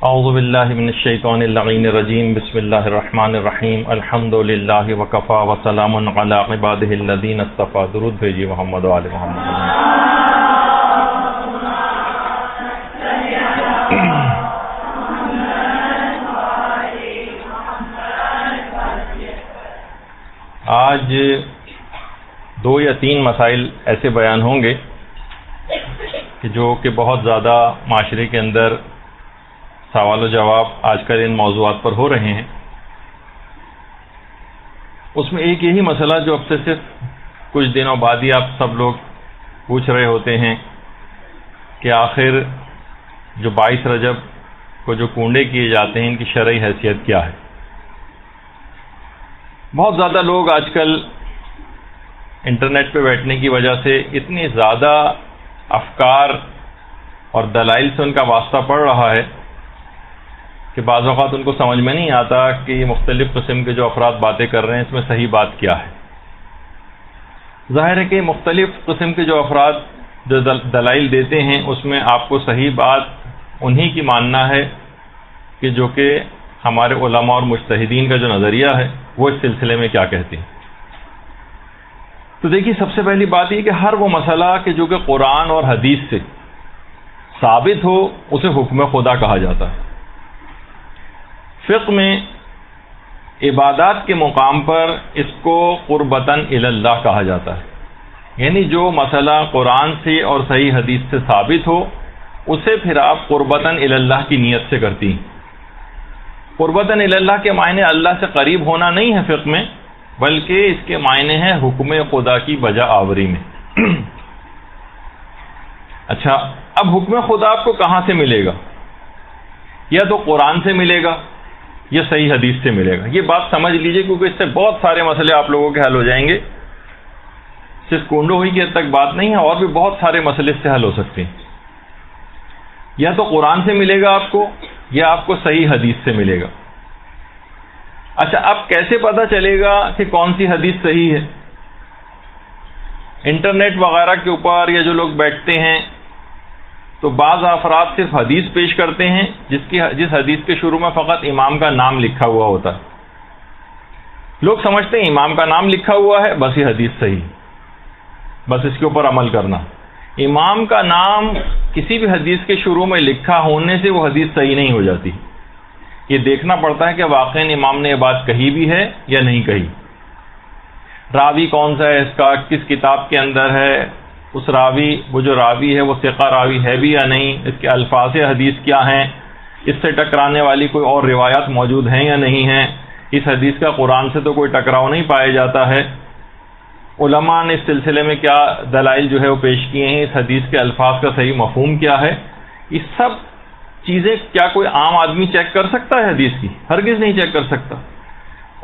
اعوذ باللہ من الشیطان اللعین الرجیم بسم اللہ الرحمن الرحیم الحمد للہ وکفا وسلام علی عبادہ الذین اصطفی. درود بھیجیے محمد و آل محمد. آج 2 یا 3 مسائل ایسے بیان ہوں گے کہ جو کہ بہت زیادہ معاشرے کے اندر سوال و جواب آج کل ان موضوعات پر ہو رہے ہیں. اس میں ایک یہی مسئلہ جو اب سے صرف کچھ دنوں بعد ہی آپ سب لوگ پوچھ رہے ہوتے ہیں کہ آخر جو 22 رجب کو جو کنڈے کیے جاتے ہیں ان کی شرعی حیثیت کیا ہے. بہت زیادہ لوگ آج کل انٹرنیٹ پہ بیٹھنے کی وجہ سے اتنی زیادہ افکار اور دلائل سے ان کا واسطہ پڑ رہا ہے کہ بعض اوقات ان کو سمجھ میں نہیں آتا کہ یہ مختلف قسم کے جو افراد باتیں کر رہے ہیں اس میں صحیح بات کیا ہے. ظاہر ہے کہ مختلف قسم کے جو افراد جو دلائل دیتے ہیں اس میں آپ کو صحیح بات انہی کی ماننا ہے کہ جو کہ ہمارے علماء اور مجتہدین کا جو نظریہ ہے وہ اس سلسلے میں کیا کہتے ہیں. تو دیکھیے، سب سے پہلی بات یہ کہ ہر وہ مسئلہ کہ جو کہ قرآن اور حدیث سے ثابت ہو اسے حکم خدا کہا جاتا ہے. فقہ میں عبادات کے مقام پر اس کو قربتاً الی اللہ کہا جاتا ہے. یعنی جو مسئلہ قرآن سے اور صحیح حدیث سے ثابت ہو اسے پھر آپ قربتاً الی اللہ کی نیت سے کرتی ہیں. قربتاً الی اللہ کے معنی اللہ سے قریب ہونا نہیں ہے فقہ میں، بلکہ اس کے معنی ہے حکم خدا کی بجا آوری میں. اچھا، اب حکم خدا آپ کو کہاں سے ملے گا؟ یا تو قرآن سے ملے گا یا صحیح حدیث سے ملے گا. یہ بات سمجھ لیجئے کیونکہ اس سے بہت سارے مسئلے آپ لوگوں کے حل ہو جائیں گے. صرف کنڈو ہوئی کی حد تک بات نہیں ہے، اور بھی بہت سارے مسئلے اس سے حل ہو سکتے ہیں. یا تو قرآن سے ملے گا آپ کو یا آپ کو صحیح حدیث سے ملے گا. اچھا، اب کیسے پتہ چلے گا کہ کون سی حدیث صحیح ہے؟ انٹرنیٹ وغیرہ کے اوپر یا جو لوگ بیٹھتے ہیں تو بعض افراد صرف حدیث پیش کرتے ہیں جس حدیث کے شروع میں فقط امام کا نام لکھا ہوا ہوتا ہے. لوگ سمجھتے ہیں امام کا نام لکھا ہوا ہے بس یہ حدیث صحیح، بس اس کے اوپر عمل کرنا. امام کا نام کسی بھی حدیث کے شروع میں لکھا ہونے سے وہ حدیث صحیح نہیں ہو جاتی. یہ دیکھنا پڑتا ہے کہ واقعی امام نے یہ بات کہی بھی ہے یا نہیں کہی. راوی کون سا ہے اس کا، کس کتاب کے اندر ہے، اس راوی وہ جو راوی ہے وہ ثقہ راوی ہے بھی یا نہیں، اس کے الفاظ حدیث کیا ہیں، اس سے ٹکرانے والی کوئی اور روایات موجود ہیں یا نہیں ہیں. اس حدیث کا قرآن سے تو کوئی ٹکراؤ نہیں پایا جاتا ہے. علماء نے اس سلسلے میں کیا دلائل جو ہے وہ پیش کیے ہیں، اس حدیث کے الفاظ کا صحیح مفہوم کیا ہے. یہ سب چیزیں کیا کوئی عام آدمی چیک کر سکتا ہے حدیث کی؟ ہرگز نہیں چیک کر سکتا.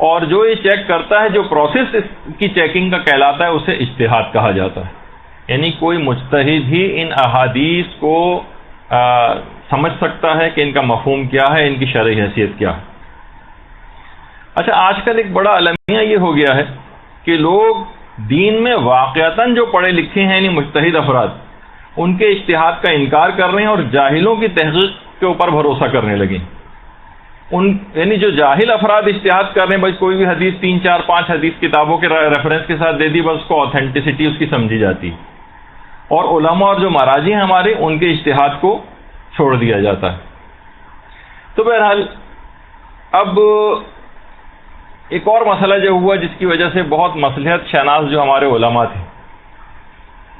اور جو یہ چیک کرتا ہے، جو پروسیس اس کی چیکنگ کا کہلاتا ہے، اسے اجتہاد کہا جاتا ہے. یعنی کوئی مجتہد ہی ان احادیث کو سمجھ سکتا ہے کہ ان کا مفہوم کیا ہے، ان کی شرعی حیثیت کیا ہے. اچھا، آج کل ایک بڑا المیہ یہ ہو گیا ہے کہ لوگ دین میں واقعتاً جو پڑھے لکھے ہیں یعنی مجتہد افراد، ان کے اجتہاد کا انکار کر رہے ہیں اور جاہلوں کی تحقیق کے اوپر بھروسہ کرنے لگے. یعنی جو جاہل افراد اجتہاد کر رہے ہیں، بس کوئی بھی حدیث 3 4 5 حدیث کتابوں کے ریفرنس کے ساتھ دے دی، بس اس کو آتھینٹسٹی اس کی سمجھی جاتی. اور علماء اور جو مراجع ہیں ہمارے، ان کے اجتہاد کو چھوڑ دیا جاتا ہے. تو بہرحال اب ایک اور مسئلہ جو ہوا جس کی وجہ سے بہت مصلحت شناس جو ہمارے علماء تھے،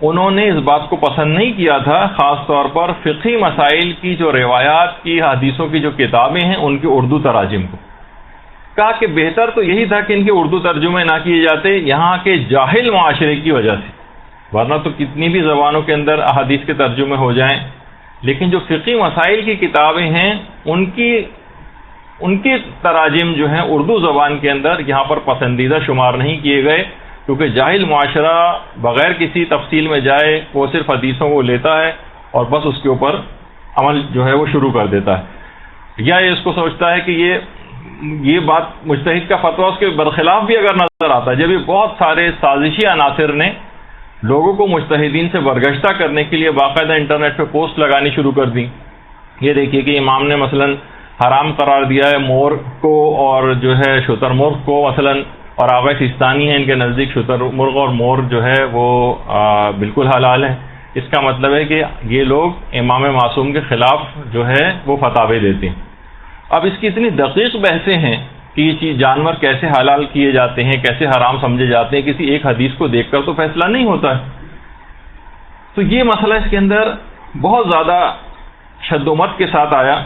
انہوں نے اس بات کو پسند نہیں کیا تھا، خاص طور پر فقہی مسائل کی جو روایات کی حدیثوں کی جو کتابیں ہیں ان کی اردو تراجم کو. کہا کہ بہتر تو یہی تھا کہ ان کے اردو ترجمے نہ کیے جاتے یہاں کے جاہل معاشرے کی وجہ سے، ورنہ تو کتنی بھی زبانوں کے اندر احادیث کے ترجمے ہو جائیں، لیکن جو فقہی مسائل کی کتابیں ہیں ان کی تراجم جو ہیں اردو زبان کے اندر یہاں پر پسندیدہ شمار نہیں کیے گئے، کیونکہ جاہل معاشرہ بغیر کسی تفصیل میں جائے وہ صرف حدیثوں کو لیتا ہے اور بس اس کے اوپر عمل جو ہے وہ شروع کر دیتا ہے. یا یہ اس کو سوچتا ہے کہ یہ بات مجتہد کا فتویٰ اس کے برخلاف بھی اگر نظر آتا ہے. جب یہ بہت سارے سازشی عناصر نے لوگوں کو مجتہدین سے برگشتہ کرنے کے لیے باقاعدہ انٹرنیٹ پہ پوسٹ لگانی شروع کر دیں یہ دیکھیے کہ امام نے مثلاً حرام قرار دیا ہے مور کو اور جو ہے شتر مرغ کو مثلاً، اور آغا سیستانی ہے ان کے نزدیک شتر مرغ اور مور جو ہے وہ بالکل حلال ہے. اس کا مطلب ہے کہ یہ لوگ امام معصوم کے خلاف جو ہے وہ فتاوے دیتے ہیں. اب اس کی اتنی دقیق بحثیں ہیں کہ یہ چیز جانور کیسے حلال کیے جاتے ہیں، کیسے حرام سمجھے جاتے ہیں، کسی ایک حدیث کو دیکھ کر تو فیصلہ نہیں ہوتا ہے. تو یہ مسئلہ اس کے اندر بہت زیادہ شد و مت کے ساتھ آیا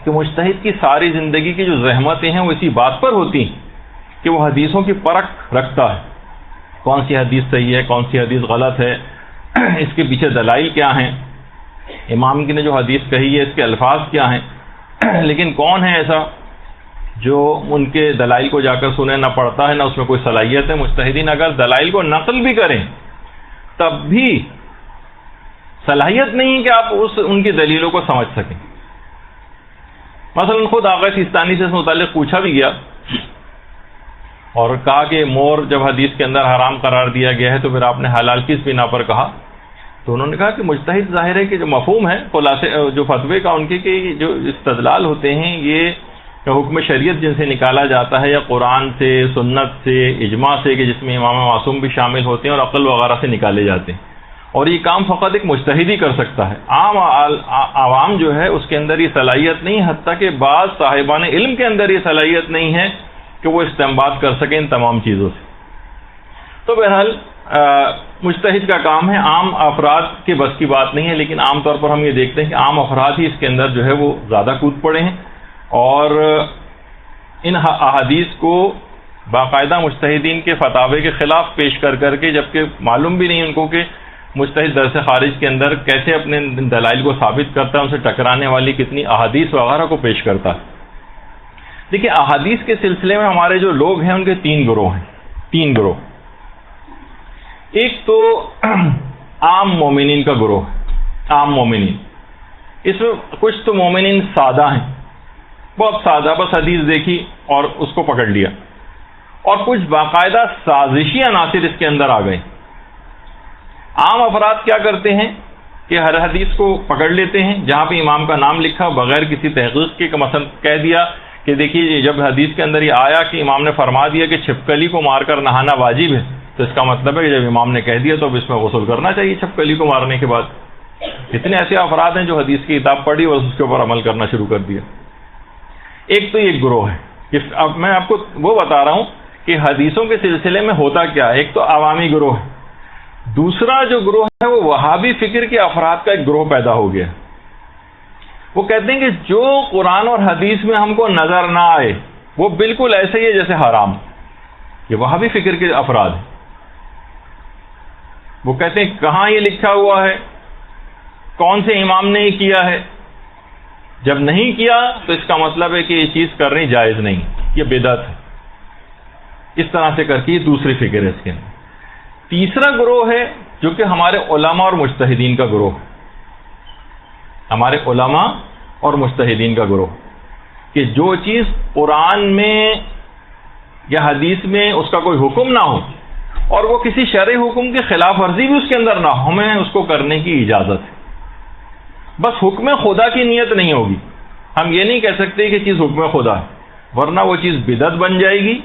کہ مجتہد کی ساری زندگی کی جو زحمتیں ہیں وہ اسی بات پر ہوتی ہیں کہ وہ حدیثوں کی پرکھ رکھتا ہے، کون سی حدیث صحیح ہے، کون سی حدیث غلط ہے، اس کے پیچھے دلائل کیا ہیں، امام کی نے جو حدیث کہی ہے اس کے الفاظ کیا ہیں. لیکن کون ہے ایسا جو ان کے دلائل کو جا کر سنے، نہ پڑھتا ہے نہ اس میں کوئی صلاحیت ہے. مجتہدین اگر دلائل کو نقل بھی کریں تب بھی صلاحیت نہیں کہ آپ ان کی دلیلوں کو سمجھ سکیں. مثلا خود آغا سیستانی سے اس متعلق پوچھا بھی گیا اور کہا کہ مور جب حدیث کے اندر حرام قرار دیا گیا ہے تو پھر آپ نے حلال کس بنا پر کہا؟ تو انہوں نے کہا کہ مجتہد ظاہر ہے کہ جو مفہوم ہے خلاصے جو فتوے کا ان کے کہ جو استدلال ہوتے ہیں یہ حکم شریعت جن سے نکالا جاتا ہے یا قرآن سے، سنت سے، اجماع سے کہ جس میں امام معصوم بھی شامل ہوتے ہیں اور عقل وغیرہ سے نکالے جاتے ہیں، اور یہ کام فقط ایک مجتہد ہی کر سکتا ہے. عام عوام جو ہے اس کے اندر یہ صلاحیت نہیں، حتیٰ کہ بعض صاحبان علم کے اندر یہ صلاحیت نہیں ہے کہ وہ استنباط کر سکیں ان تمام چیزوں سے. تو بہرحال مجتہد کا کام ہے، عام افراد کے بس کی بات نہیں ہے. لیکن عام طور پر ہم یہ دیکھتے ہیں کہ عام افراد ہی اس کے اندر جو ہے وہ زیادہ کود پڑے ہیں اور ان احادیث کو باقاعدہ مجتہدین کے فتاوے کے خلاف پیش کر کر کے، جبکہ معلوم بھی نہیں ان کو کہ مجتہد درس خارج کے اندر کیسے اپنے دلائل کو ثابت کرتا ہے، ان سے ٹکرانے والی کتنی احادیث وغیرہ کو پیش کرتا ہے. دیکھیے احادیث کے سلسلے میں ہمارے جو لوگ ہیں ان کے تین گروہ ہیں. تین گروہ. ایک تو عام مومنین کا گروہ، عام مومنین. اس میں کچھ تو مومنین سادہ ہیں، بہت سادہ، بس حدیث دیکھی اور اس کو پکڑ لیا، اور کچھ باقاعدہ سازشی عناصر اس کے اندر آ گئے. عام افراد کیا کرتے ہیں کہ ہر حدیث کو پکڑ لیتے ہیں جہاں پہ امام کا نام لکھا بغیر کسی تحقیق کے، مثلا کہہ دیا کہ دیکھیے جب حدیث کے اندر یہ آیا کہ امام نے فرما دیا کہ چھپکلی کو مار کر نہانا واجب ہے، تو اس کا مطلب ہے کہ جب امام نے کہہ دیا تو اب اس میں غسل کرنا چاہیے چھپکلی کو مارنے کے بعد. اتنے ایسے افراد ہیں جو حدیث کی کتاب پڑھی اور اس کے اوپر عمل کرنا شروع کر دیا. ایک تو یہ گروہ ہے. اب میں آپ کو وہ بتا رہا ہوں کہ حدیثوں کے سلسلے میں ہوتا کیا ہے. ایک تو عوامی گروہ ہے، دوسرا جو گروہ ہے وہ وہابی فکر کے افراد کا ایک گروہ پیدا ہو گیا. وہ کہتے ہیں کہ جو قرآن اور حدیث میں ہم کو نظر نہ آئے وہ بالکل ایسے ہی ہے جیسے حرام. یہ وہابی فکر کے افراد ہیں. وہ کہتے ہیں کہاں یہ لکھا ہوا ہے، کون سے امام نے یہ کیا ہے، جب نہیں کیا تو اس کا مطلب ہے کہ یہ چیز کرنی جائز نہیں، یہ بدعت ہے. اس طرح سے کر کے یہ دوسری فکر ہے اس کے اندر. تیسرا گروہ ہے جو کہ ہمارے علماء اور مجتہدین کا گروہ ہے. ہمارے علماء اور مجتہدین کا گروہ کہ جو چیز قرآن میں یا حدیث میں اس کا کوئی حکم نہ ہو اور وہ کسی شرعی حکم کی خلاف ورزی بھی اس کے اندر نہ ہو، ہمیں اس کو کرنے کی اجازت ہے. بس حکم خدا کی نیت نہیں ہوگی. ہم یہ نہیں کہہ سکتے کہ چیز حکم خدا ہے، ورنہ وہ چیز بدعت بن جائے گی.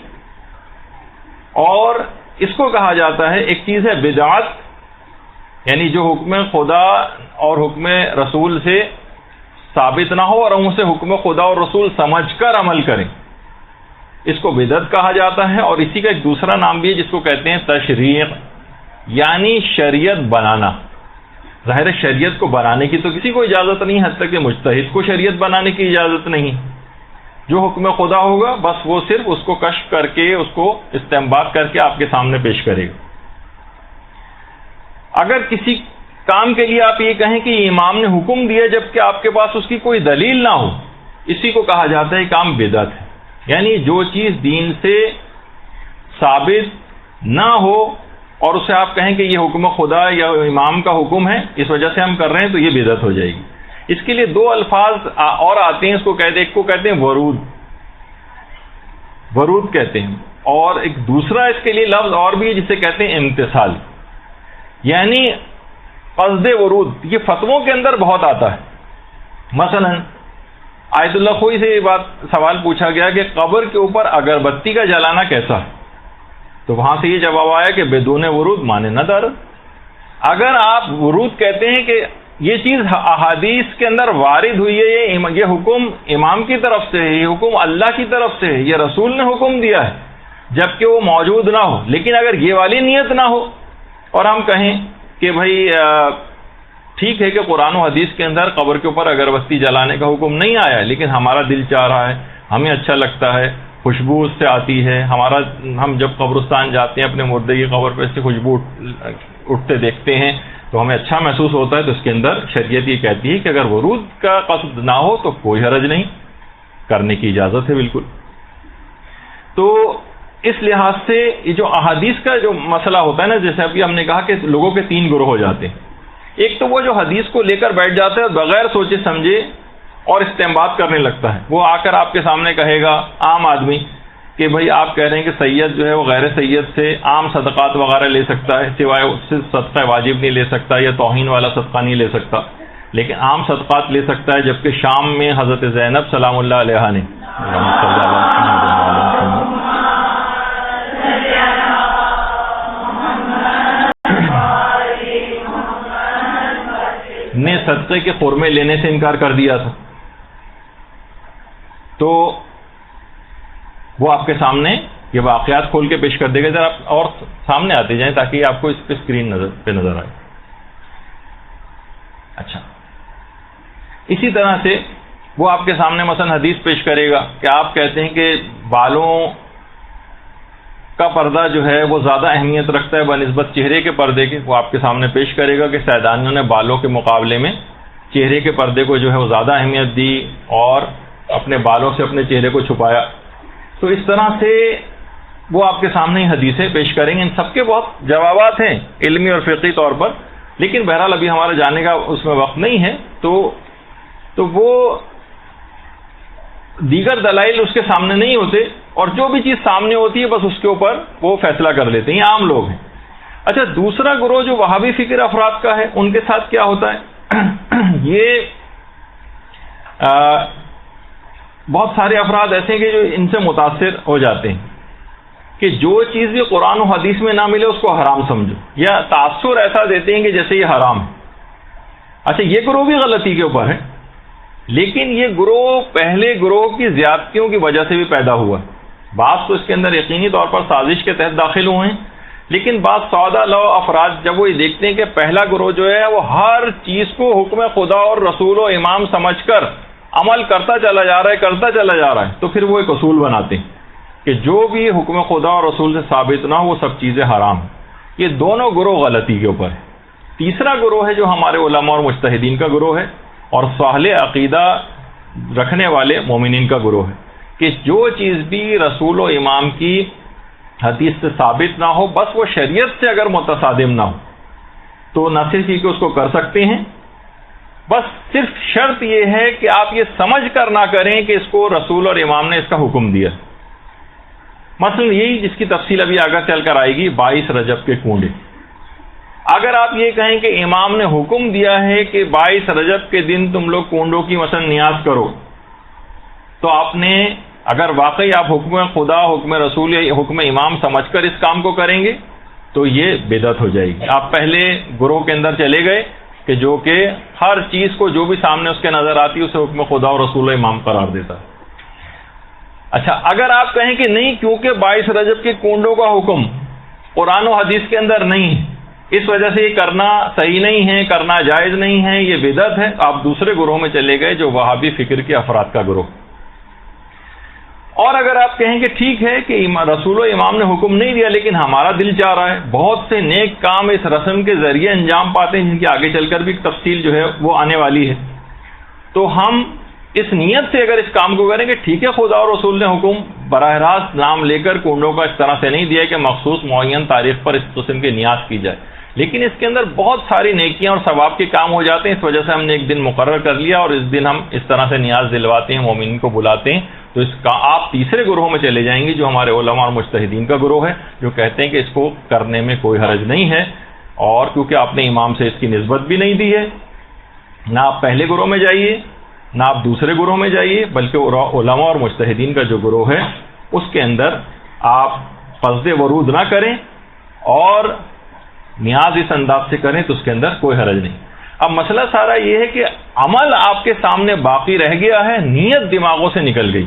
اور اس کو کہا جاتا ہے، ایک چیز ہے بدعت، یعنی جو حکم خدا اور حکم رسول سے ثابت نہ ہو اور ہم اسے حکم خدا اور رسول سمجھ کر عمل کریں، اس کو بدعت کہا جاتا ہے. اور اسی کا ایک دوسرا نام بھی ہے جس کو کہتے ہیں تشریع، یعنی شریعت بنانا. ظاہر شریعت کو بنانے کی تو کسی کو اجازت نہیں، حتیٰ کہ مجتہد کو شریعت بنانے کی اجازت نہیں. جو حکم خدا ہوگا بس وہ صرف اس کو کشف کر کے، اس کو استنباط کر کے آپ کے سامنے پیش کرے گا. اگر کسی کام کے لیے آپ یہ کہیں کہ امام نے حکم دیا جبکہ آپ کے پاس اس کی کوئی دلیل نہ ہو، اسی کو کہا جاتا ہے کام بدعت ہے. یعنی جو چیز دین سے ثابت نہ ہو اور اسے آپ کہیں کہ یہ حکم خدا یا امام کا حکم ہے، اس وجہ سے ہم کر رہے ہیں، تو یہ بدعت ہو جائے گی. اس کے لیے دو الفاظ اور آتے ہیں، اس کو کہتے ہیں، ایک کو کہتے ہیں ورود، ورود کہتے ہیں، اور ایک دوسرا اس کے لیے لفظ اور بھی ہے جسے کہتے ہیں امتثال. یعنی قصد ورود، یہ فتووں کے اندر بہت آتا ہے مثلا آیت اللہ خوئی سے یہ سوال پوچھا گیا کہ قبر کے اوپر اگربتی کا جلانا کیسا ہے، تو وہاں سے یہ جواب آیا کہ بدون ورود مانے نہ دار۔ اگر آپ ورود کہتے ہیں کہ یہ چیز احادیث کے اندر وارد ہوئی ہے، یہ حکم امام کی طرف سے ہے، یہ حکم اللہ کی طرف سے ہے، یہ رسول نے حکم دیا ہے، جبکہ وہ موجود نہ ہو، لیکن اگر یہ والی نیت نہ ہو اور ہم کہیں کہ بھائی ٹھیک ہے کہ قرآن و حدیث کے اندر قبر کے اوپر اگربتی جلانے کا حکم نہیں آیا ہے، لیکن ہمارا دل چاہ رہا ہے، ہمیں اچھا لگتا ہے، خوشبو اس سے آتی ہے، ہم جب قبرستان جاتے ہیں اپنے مردے کی قبر پہ سے خوشبو اٹھتے دیکھتے ہیں تو ہمیں اچھا محسوس ہوتا ہے، تو اس کے اندر شریعت یہ کہتی ہے کہ اگر ورود کا قصد نہ ہو تو کوئی حرج نہیں، کرنے کی اجازت ہے بالکل۔ تو اس لحاظ سے یہ جو احادیث کا جو مسئلہ ہوتا ہے نا، جیسے ابھی ہم نے کہا کہ لوگوں کے 3 گروہ ہو جاتے ہیں۔ ایک تو وہ جو حدیث کو لے کر بیٹھ جاتا ہے بغیر سوچے سمجھے اور استنباط کرنے لگتا ہے، وہ آ کر آپ کے سامنے کہے گا عام آدمی کہ بھائی آپ کہہ رہے ہیں کہ سید جو ہے وہ غیر سید سے عام صدقات وغیرہ لے سکتا ہے، سوائے اس سے صدقہ واجب نہیں لے سکتا یا توہین والا صدقہ نہیں لے سکتا، لیکن عام صدقات لے سکتا ہے، جبکہ شام میں حضرت زینب سلام اللہ علیہا نے صدقے کے قرمے لینے سے انکار کر دیا تھا، تو وہ آپ کے سامنے یہ واقعات کھول کے پیش کر دے گا۔ ذرا آپ اور سامنے آتے جائیں تاکہ آپ کو اس پہ اسکرین پہ نظر آئے۔ اچھا، اسی طرح سے وہ آپ کے سامنے مثلا حدیث پیش کرے گا کہ آپ کہتے ہیں کہ بالوں کا پردہ جو ہے وہ زیادہ اہمیت رکھتا ہے بنسبت چہرے کے پردے کے، وہ آپ کے سامنے پیش کرے گا کہ سیدانیوں نے بالوں کے مقابلے میں چہرے کے پردے کو جو ہے وہ زیادہ اہمیت دی اور اپنے بالوں سے اپنے چہرے کو چھپایا۔ تو اس طرح سے وہ آپ کے سامنے حدیثیں پیش کریں گے۔ ان سب کے بہت جوابات ہیں علمی اور فقہی طور پر، لیکن بہرحال ابھی ہمارا جانے کا اس میں وقت نہیں ہے، تو وہ دیگر دلائل اس کے سامنے نہیں ہوتے، اور جو بھی چیز سامنے ہوتی ہے بس اس کے اوپر وہ فیصلہ کر لیتے ہیں، یہ عام لوگ ہیں۔ اچھا، دوسرا گروہ جو وہابی فکر افراد کا ہے، ان کے ساتھ کیا ہوتا ہے؟ یہ بہت سارے افراد ایسے ہیں کہ جو ان سے متاثر ہو جاتے ہیں کہ جو چیز بھی قرآن و حدیث میں نہ ملے اس کو حرام سمجھو، یا تاثر ایسا دیتے ہیں کہ جیسے یہ حرام ہے۔ اچھا، یہ گروہ بھی غلطی کے اوپر ہے، لیکن یہ گروہ پہلے گروہ کی زیادتیوں کی وجہ سے بھی پیدا ہوا ہے۔ بعض تو اس کے اندر یقینی طور پر سازش کے تحت داخل ہوئے ہیں، لیکن بعض سادہ لو افراد جب وہ یہ دیکھتے ہیں کہ پہلا گروہ جو ہے وہ ہر چیز کو حکم خدا اور رسول و امام سمجھ کر عمل کرتا چلا جا رہا ہے، تو پھر وہ ایک اصول بناتے ہیں کہ جو بھی حکم خدا اور رسول سے ثابت نہ ہو وہ سب چیزیں حرام ہیں۔ یہ دونوں گروہ غلطی کے اوپر ہے۔ تیسرا گروہ ہے جو ہمارے علماء اور مجتہدین کا گروہ ہے، اور صالح عقیدہ رکھنے والے مومنین کا گروہ ہے، کہ جو چیز بھی رسول و امام کی حدیث سے ثابت نہ ہو، بس وہ شریعت سے اگر متصادم نہ ہو تو نہ صرف ہی کہ اس کو کر سکتے ہیں، بس صرف شرط یہ ہے کہ آپ یہ سمجھ کر نہ کریں کہ اس کو رسول اور امام نے اس کا حکم دیا۔ مثلا یہی جس کی تفصیل ابھی آگے چل کر آئے گی، 22 رجب کے کنڈے۔ اگر آپ یہ کہیں کہ امام نے حکم دیا ہے کہ 22 رجب کے دن تم لوگ کنڈوں کی مثلا نیاز کرو، تو آپ نے اگر واقعی آپ حکم خدا، حکم رسول یا حکم امام سمجھ کر اس کام کو کریں گے تو یہ بدعت ہو جائے گی۔ آپ پہلے گروہ کے اندر چلے گئے کہ جو کہ ہر چیز کو جو بھی سامنے اس کے نظر آتی اسے حکم خدا اور رسول و امام قرار دیتا ہے۔ اچھا، اگر آپ کہیں کہ نہیں، کیونکہ 22 رجب کے کنڈوں کا حکم قرآن و حدیث کے اندر نہیں ہے، اس وجہ سے یہ کرنا صحیح نہیں ہے، کرنا جائز نہیں ہے، یہ بدعت ہے، آپ دوسرے گروہ میں چلے گئے جو وہابی فکر کے افراد کا گروہ۔ اور اگر آپ کہیں کہ ٹھیک ہے کہ رسول و امام نے حکم نہیں دیا لیکن ہمارا دل چاہ رہا ہے، بہت سے نیک کام اس رسم کے ذریعے انجام پاتے ہیں جن کی آگے چل کر بھی تفصیل جو ہے وہ آنے والی ہے، تو ہم اس نیت سے اگر اس کام کو کریں کہ ٹھیک ہے خدا اور رسول نے حکم براہ راست نام لے کر کنڈوں کا اس طرح سے نہیں دیا کہ مخصوص معین تاریخ پر اس قسم کی نیاز کی جائے، لیکن اس کے اندر بہت ساری نیکیاں اور ثواب کے کام ہو جاتے ہیں، اس وجہ سے ہم نے ایک دن مقرر کر لیا اور اس دن ہم اس طرح سے نیاز دلواتے ہیں، مومنین کو بلاتے ہیں، تو اس کا آپ تیسرے گروہ میں چلے جائیں گے جو ہمارے علماء اور مجتہدین کا گروہ ہے، جو کہتے ہیں کہ اس کو کرنے میں کوئی حرج نہیں ہے، اور کیونکہ آپ نے امام سے اس کی نسبت بھی نہیں دی ہے، نہ آپ پہلے گروہ میں جائیے نہ آپ دوسرے گروہ میں جائیے، بلکہ علماء اور مجتہدین کا جو گروہ ہے اس کے اندر آپ قصد ورود نہ کریں اور نیاز اس انداز سے کریں تو اس کے اندر کوئی حرج نہیں۔ اب مسئلہ سارا یہ ہے کہ عمل آپ کے سامنے باقی رہ گیا ہے، نیت دماغوں سے نکل گئی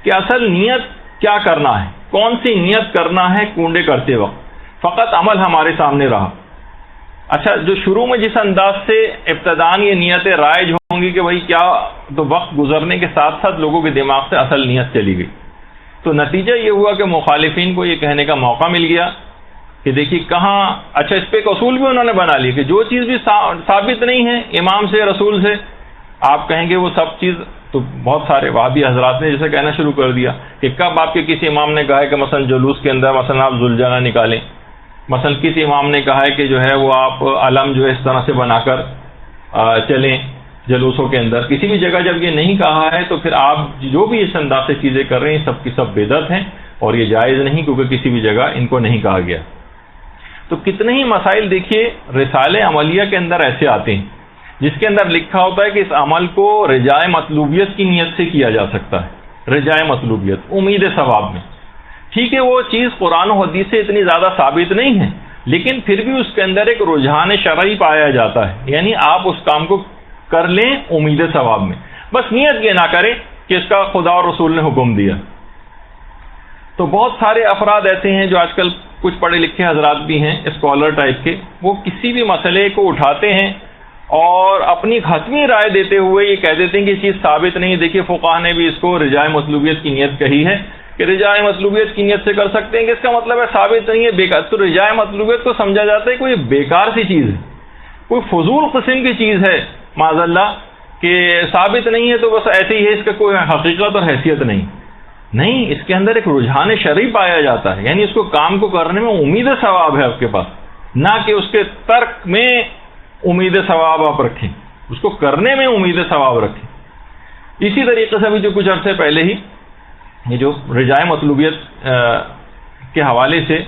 کہ اصل نیت کیا کرنا ہے، کون سی نیت کرنا ہے کنڈے کرتے وقت، فقط عمل ہمارے سامنے رہا۔ اچھا، جو شروع میں جس انداز سے ابتداً یہ نیتیں رائج ہوں گی کہ بھائی کیا، تو وقت گزرنے کے ساتھ ساتھ لوگوں کے دماغ سے اصل نیت چلی گئی، تو نتیجہ یہ ہوا کہ مخالفین کو یہ کہنے کا موقع مل گیا کہ دیکھیے کہاں، اچھا اس پہ ایک اصول بھی انہوں نے بنا لی کہ جو چیز بھی ثابت نہیں ہے امام سے رسول سے، آپ کہیں گے وہ سب چیز، تو بہت سارے وہابی حضرات نے جیسے کہنا شروع کر دیا کہ کب آپ کے کسی امام نے کہا ہے کہ مثلا جلوس کے اندر مثلا آپ ذوالجناح نکالیں، مثلا کسی امام نے کہا ہے کہ جو ہے وہ آپ علم جو ہے اس طرح سے بنا کر چلیں جلوسوں کے اندر، کسی بھی جگہ جب یہ نہیں کہا ہے تو پھر آپ جو بھی اس انداز سے چیزیں کر رہے ہیں سب کی سب بدعت ہیں اور یہ جائز نہیں، کیونکہ کسی بھی جگہ ان کو نہیں کہا گیا۔ تو کتنے ہی مسائل دیکھیے رسالے عملیہ کے اندر ایسے آتے ہیں جس کے اندر لکھا ہوتا ہے کہ اس عمل کو رجائے مطلوبیت کی نیت سے کیا جا سکتا ہے، رجائے مطلوبیت، امید ثواب میں۔ ٹھیک ہے، وہ چیز قرآن و حدیث سے اتنی زیادہ ثابت نہیں ہے، لیکن پھر بھی اس کے اندر ایک رجحان شرعی پایا جاتا ہے، یعنی آپ اس کام کو کر لیں امید ثواب میں، بس نیت یہ نہ کریں کہ اس کا خدا اور رسول نے حکم دیا۔ تو بہت سارے افراد ایسے ہیں جو آج کل کچھ پڑھے لکھے حضرات بھی ہیں اسکالر ٹائپ کے، وہ کسی بھی مسئلے کو اٹھاتے ہیں اور اپنی حتمی رائے دیتے ہوئے یہ کہہ دیتے ہیں کہ یہ چیز ثابت نہیں۔ دیکھیے فقہا نے بھی اس کو رجائے مطلوبیت کی نیت کہی ہے کہ رجائے مطلوبیت کی نیت سے کر سکتے ہیں، کہ اس کا مطلب ہے ثابت نہیں ہے بیکار، تو رجائے مطلوبیت کو سمجھا جاتا ہے کوئی بیکار سی چیز ہے، کوئی فضول قسم کی چیز ہے معاذ اللہ، کہ ثابت نہیں ہے تو بس ایسے ہی ہے، اس کا کوئی حقیقت اور حیثیت نہیں، اس کے اندر ایک رجحان شرعی پایا جاتا ہے، یعنی اس کو کام کو کرنے میں امید ثواب ہے آپ کے پاس، نہ کہ اس کے ترک میں امید ثواب آپ رکھیں، اس کو کرنے میں امید ثواب رکھیں۔ اسی طریقے سے بھی جو کچھ عرصے پہلے ہی یہ جو رجائے مطلوبیت کے حوالے سے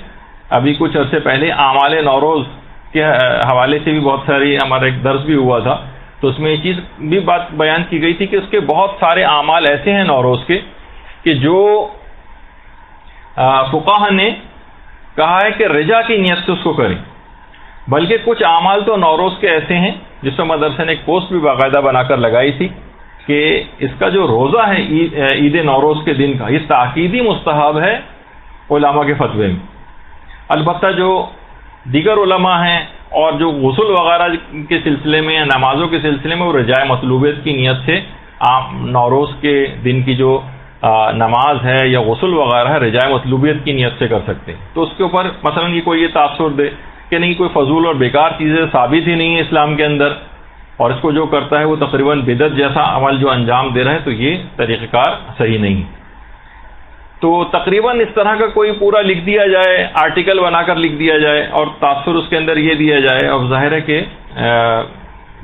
ابھی کچھ عرصے پہلے اعمال نوروز کے حوالے سے بھی بہت ساری ہمارا ایک درس بھی ہوا تھا، تو اس میں یہ چیز بھی بات بیان کی گئی تھی کہ اس کے بہت سارے اعمال ایسے ہیں نوروز کے کہ جو فقہا نے کہا ہے کہ رجا کی نیت سے اس کو کریں، بلکہ کچھ اعمال تو نوروز کے ایسے ہیں جس میں مدرسے نے ایک پوسٹ بھی باقاعدہ بنا کر لگائی تھی کہ اس کا جو روزہ ہے عید نوروز کے دن کا، یہ تاکیدی مستحب ہے علماء کے فتوے میں۔ البتہ جو دیگر علماء ہیں اور جو غسل وغیرہ کے سلسلے میں یا نمازوں کے سلسلے میں وہ رجائے مطلوبیت کی نیت سے آپ نوروز کے دن کی جو نماز ہے یا غسل وغیرہ ہے رجائے مطلوبیت کی نیت سے کر سکتے ہیں۔ تو اس کے اوپر مثلا یہ کوئی یہ تاثر دے کہ نہیں کوئی فضول اور بیکار چیزیں ثابت ہی نہیں ہے اسلام کے اندر، اور اس کو جو کرتا ہے وہ تقریباً بدعت جیسا عمل جو انجام دے رہا ہے، تو یہ طریقہ کار صحیح نہیں۔ تو تقریباً اس طرح کا کوئی پورا لکھ دیا جائے، آرٹیکل بنا کر لکھ دیا جائے اور تاثر اس کے اندر یہ دیا جائے، اب ظاہر ہے کہ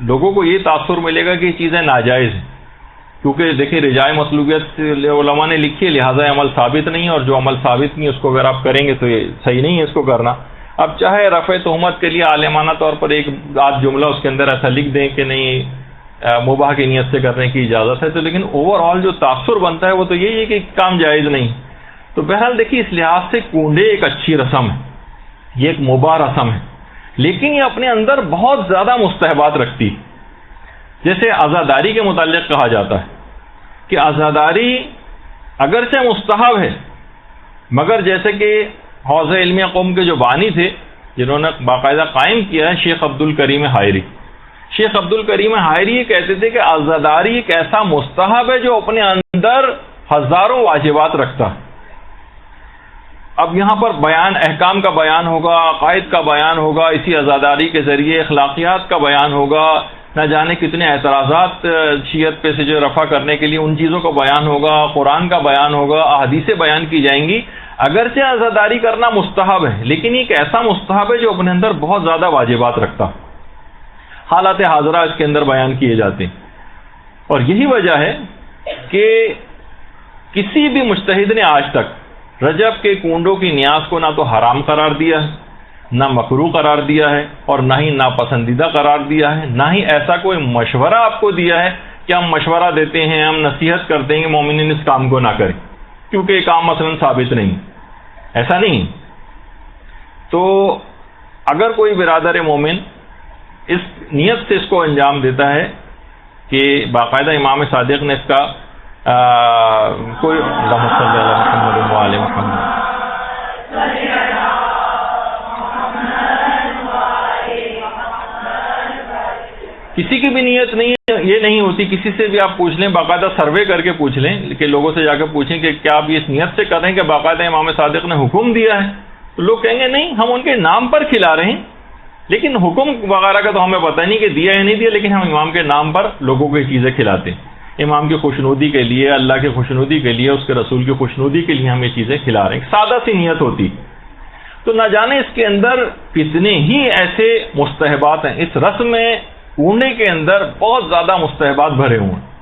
لوگوں کو یہ تاثر ملے گا کہ یہ چیزیں ناجائز ہیں، کیونکہ دیکھیں رجائے مطلوبیت علماء نے لکھی ہے، لہٰذا عمل ثابت نہیں، اور جو عمل ثابت نہیں اس کو اگر آپ کریں گے تو یہ صحیح نہیں ہے اس کو کرنا۔ اب چاہے رفع تہمت کے لیے عالمانہ طور پر ایک آدھ جملہ اس کے اندر ایسا لکھ دیں کہ نہیں مباح کی نیت سے کرنے کی اجازت ہے، تو لیکن اوور آل جو تاثر بنتا ہے وہ تو یہی ہے کہ کام جائز نہیں۔ تو بہرحال دیکھیے اس لحاظ سے کنڈے ایک اچھی رسم ہے، یہ ایک مباح رسم ہے، لیکن یہ اپنے اندر بہت زیادہ مستحبات رکھتی ہے۔ جیسے عزاداری کے متعلق کہا جاتا ہے کہ عزاداری اگرچہ مستحب ہے، مگر جیسے کہ حوزہ علمیہ قوم کے جو بانی تھے جنہوں نے باقاعدہ قائم کیا ہے شیخ عبد الکریم حائری، شیخ عبد الکریم حائری یہ کہتے تھے کہ عزاداری ایک ایسا مستحب ہے جو اپنے اندر ہزاروں واجبات رکھتا ہے۔ اب یہاں پر بیان احکام کا بیان ہوگا، عقائد کا بیان ہوگا، اسی عزاداری کے ذریعے اخلاقیات کا بیان ہوگا، نہ جانے کتنے اعتراضات شیعت پہ سے جو رفع کرنے کے لیے ان چیزوں کا بیان ہوگا، قرآن کا بیان ہوگا، احادیثیں بیان کی جائیں گی۔ اگرچہ عزاداری کرنا مستحب ہے، لیکن یہ ایک ایسا مستحب ہے جو اپنے اندر بہت زیادہ واجبات رکھتا، حالات حاضرہ اس کے اندر بیان کیے جاتے ہیں۔ اور یہی وجہ ہے کہ کسی بھی مجتہد نے آج تک رجب کے کنڈوں کی نیاز کو نہ تو حرام قرار دیا ہے، نہ مکروہ قرار دیا ہے، اور نہ ہی ناپسندیدہ قرار دیا ہے، نہ ہی ایسا کوئی مشورہ آپ کو دیا ہے کہ ہم مشورہ دیتے ہیں، ہم نصیحت کرتے ہیں کہ مومنین اس کام کو نہ کریں کیونکہ یہ کام مثلا ثابت نہیں، ایسا نہیں۔ تو اگر کوئی برادر مومن اس نیت سے اس کو انجام دیتا ہے کہ باقاعدہ امام صادق نے اس کا کوئی کسی کی بھی نیت نہیں یہ نہیں ہوتی، کسی سے بھی آپ پوچھ لیں، باقاعدہ سروے کر کے پوچھ لیں کہ لوگوں سے جا کے پوچھیں کہ کیا آپ اس نیت سے کر رہے ہیں کہ باقاعدہ امام صادق نے حکم دیا ہے، تو لوگ کہیں گے نہیں، ہم ان کے نام پر کھلا رہے ہیں، لیکن حکم وغیرہ کا تو ہمیں پتہ نہیں کہ دیا یا نہیں دیا، لیکن ہم امام کے نام پر لوگوں کو یہ چیزیں کھلاتے ہیں، امام کی خوشنودی کے لیے، اللہ کی خوشنودی کے لیے، اس کے رسول کی خوشنودی کے لیے ہم یہ چیزیں کھلا رہے ہیں، سادہ سی نیت ہوتی۔ تو نہ جانے اس کے اندر کتنے ہی ایسے مستحبات ہیں، اس رسم میں کنڈے کے اندر بہت زیادہ مستحبات بھرے ہوئے ہیں،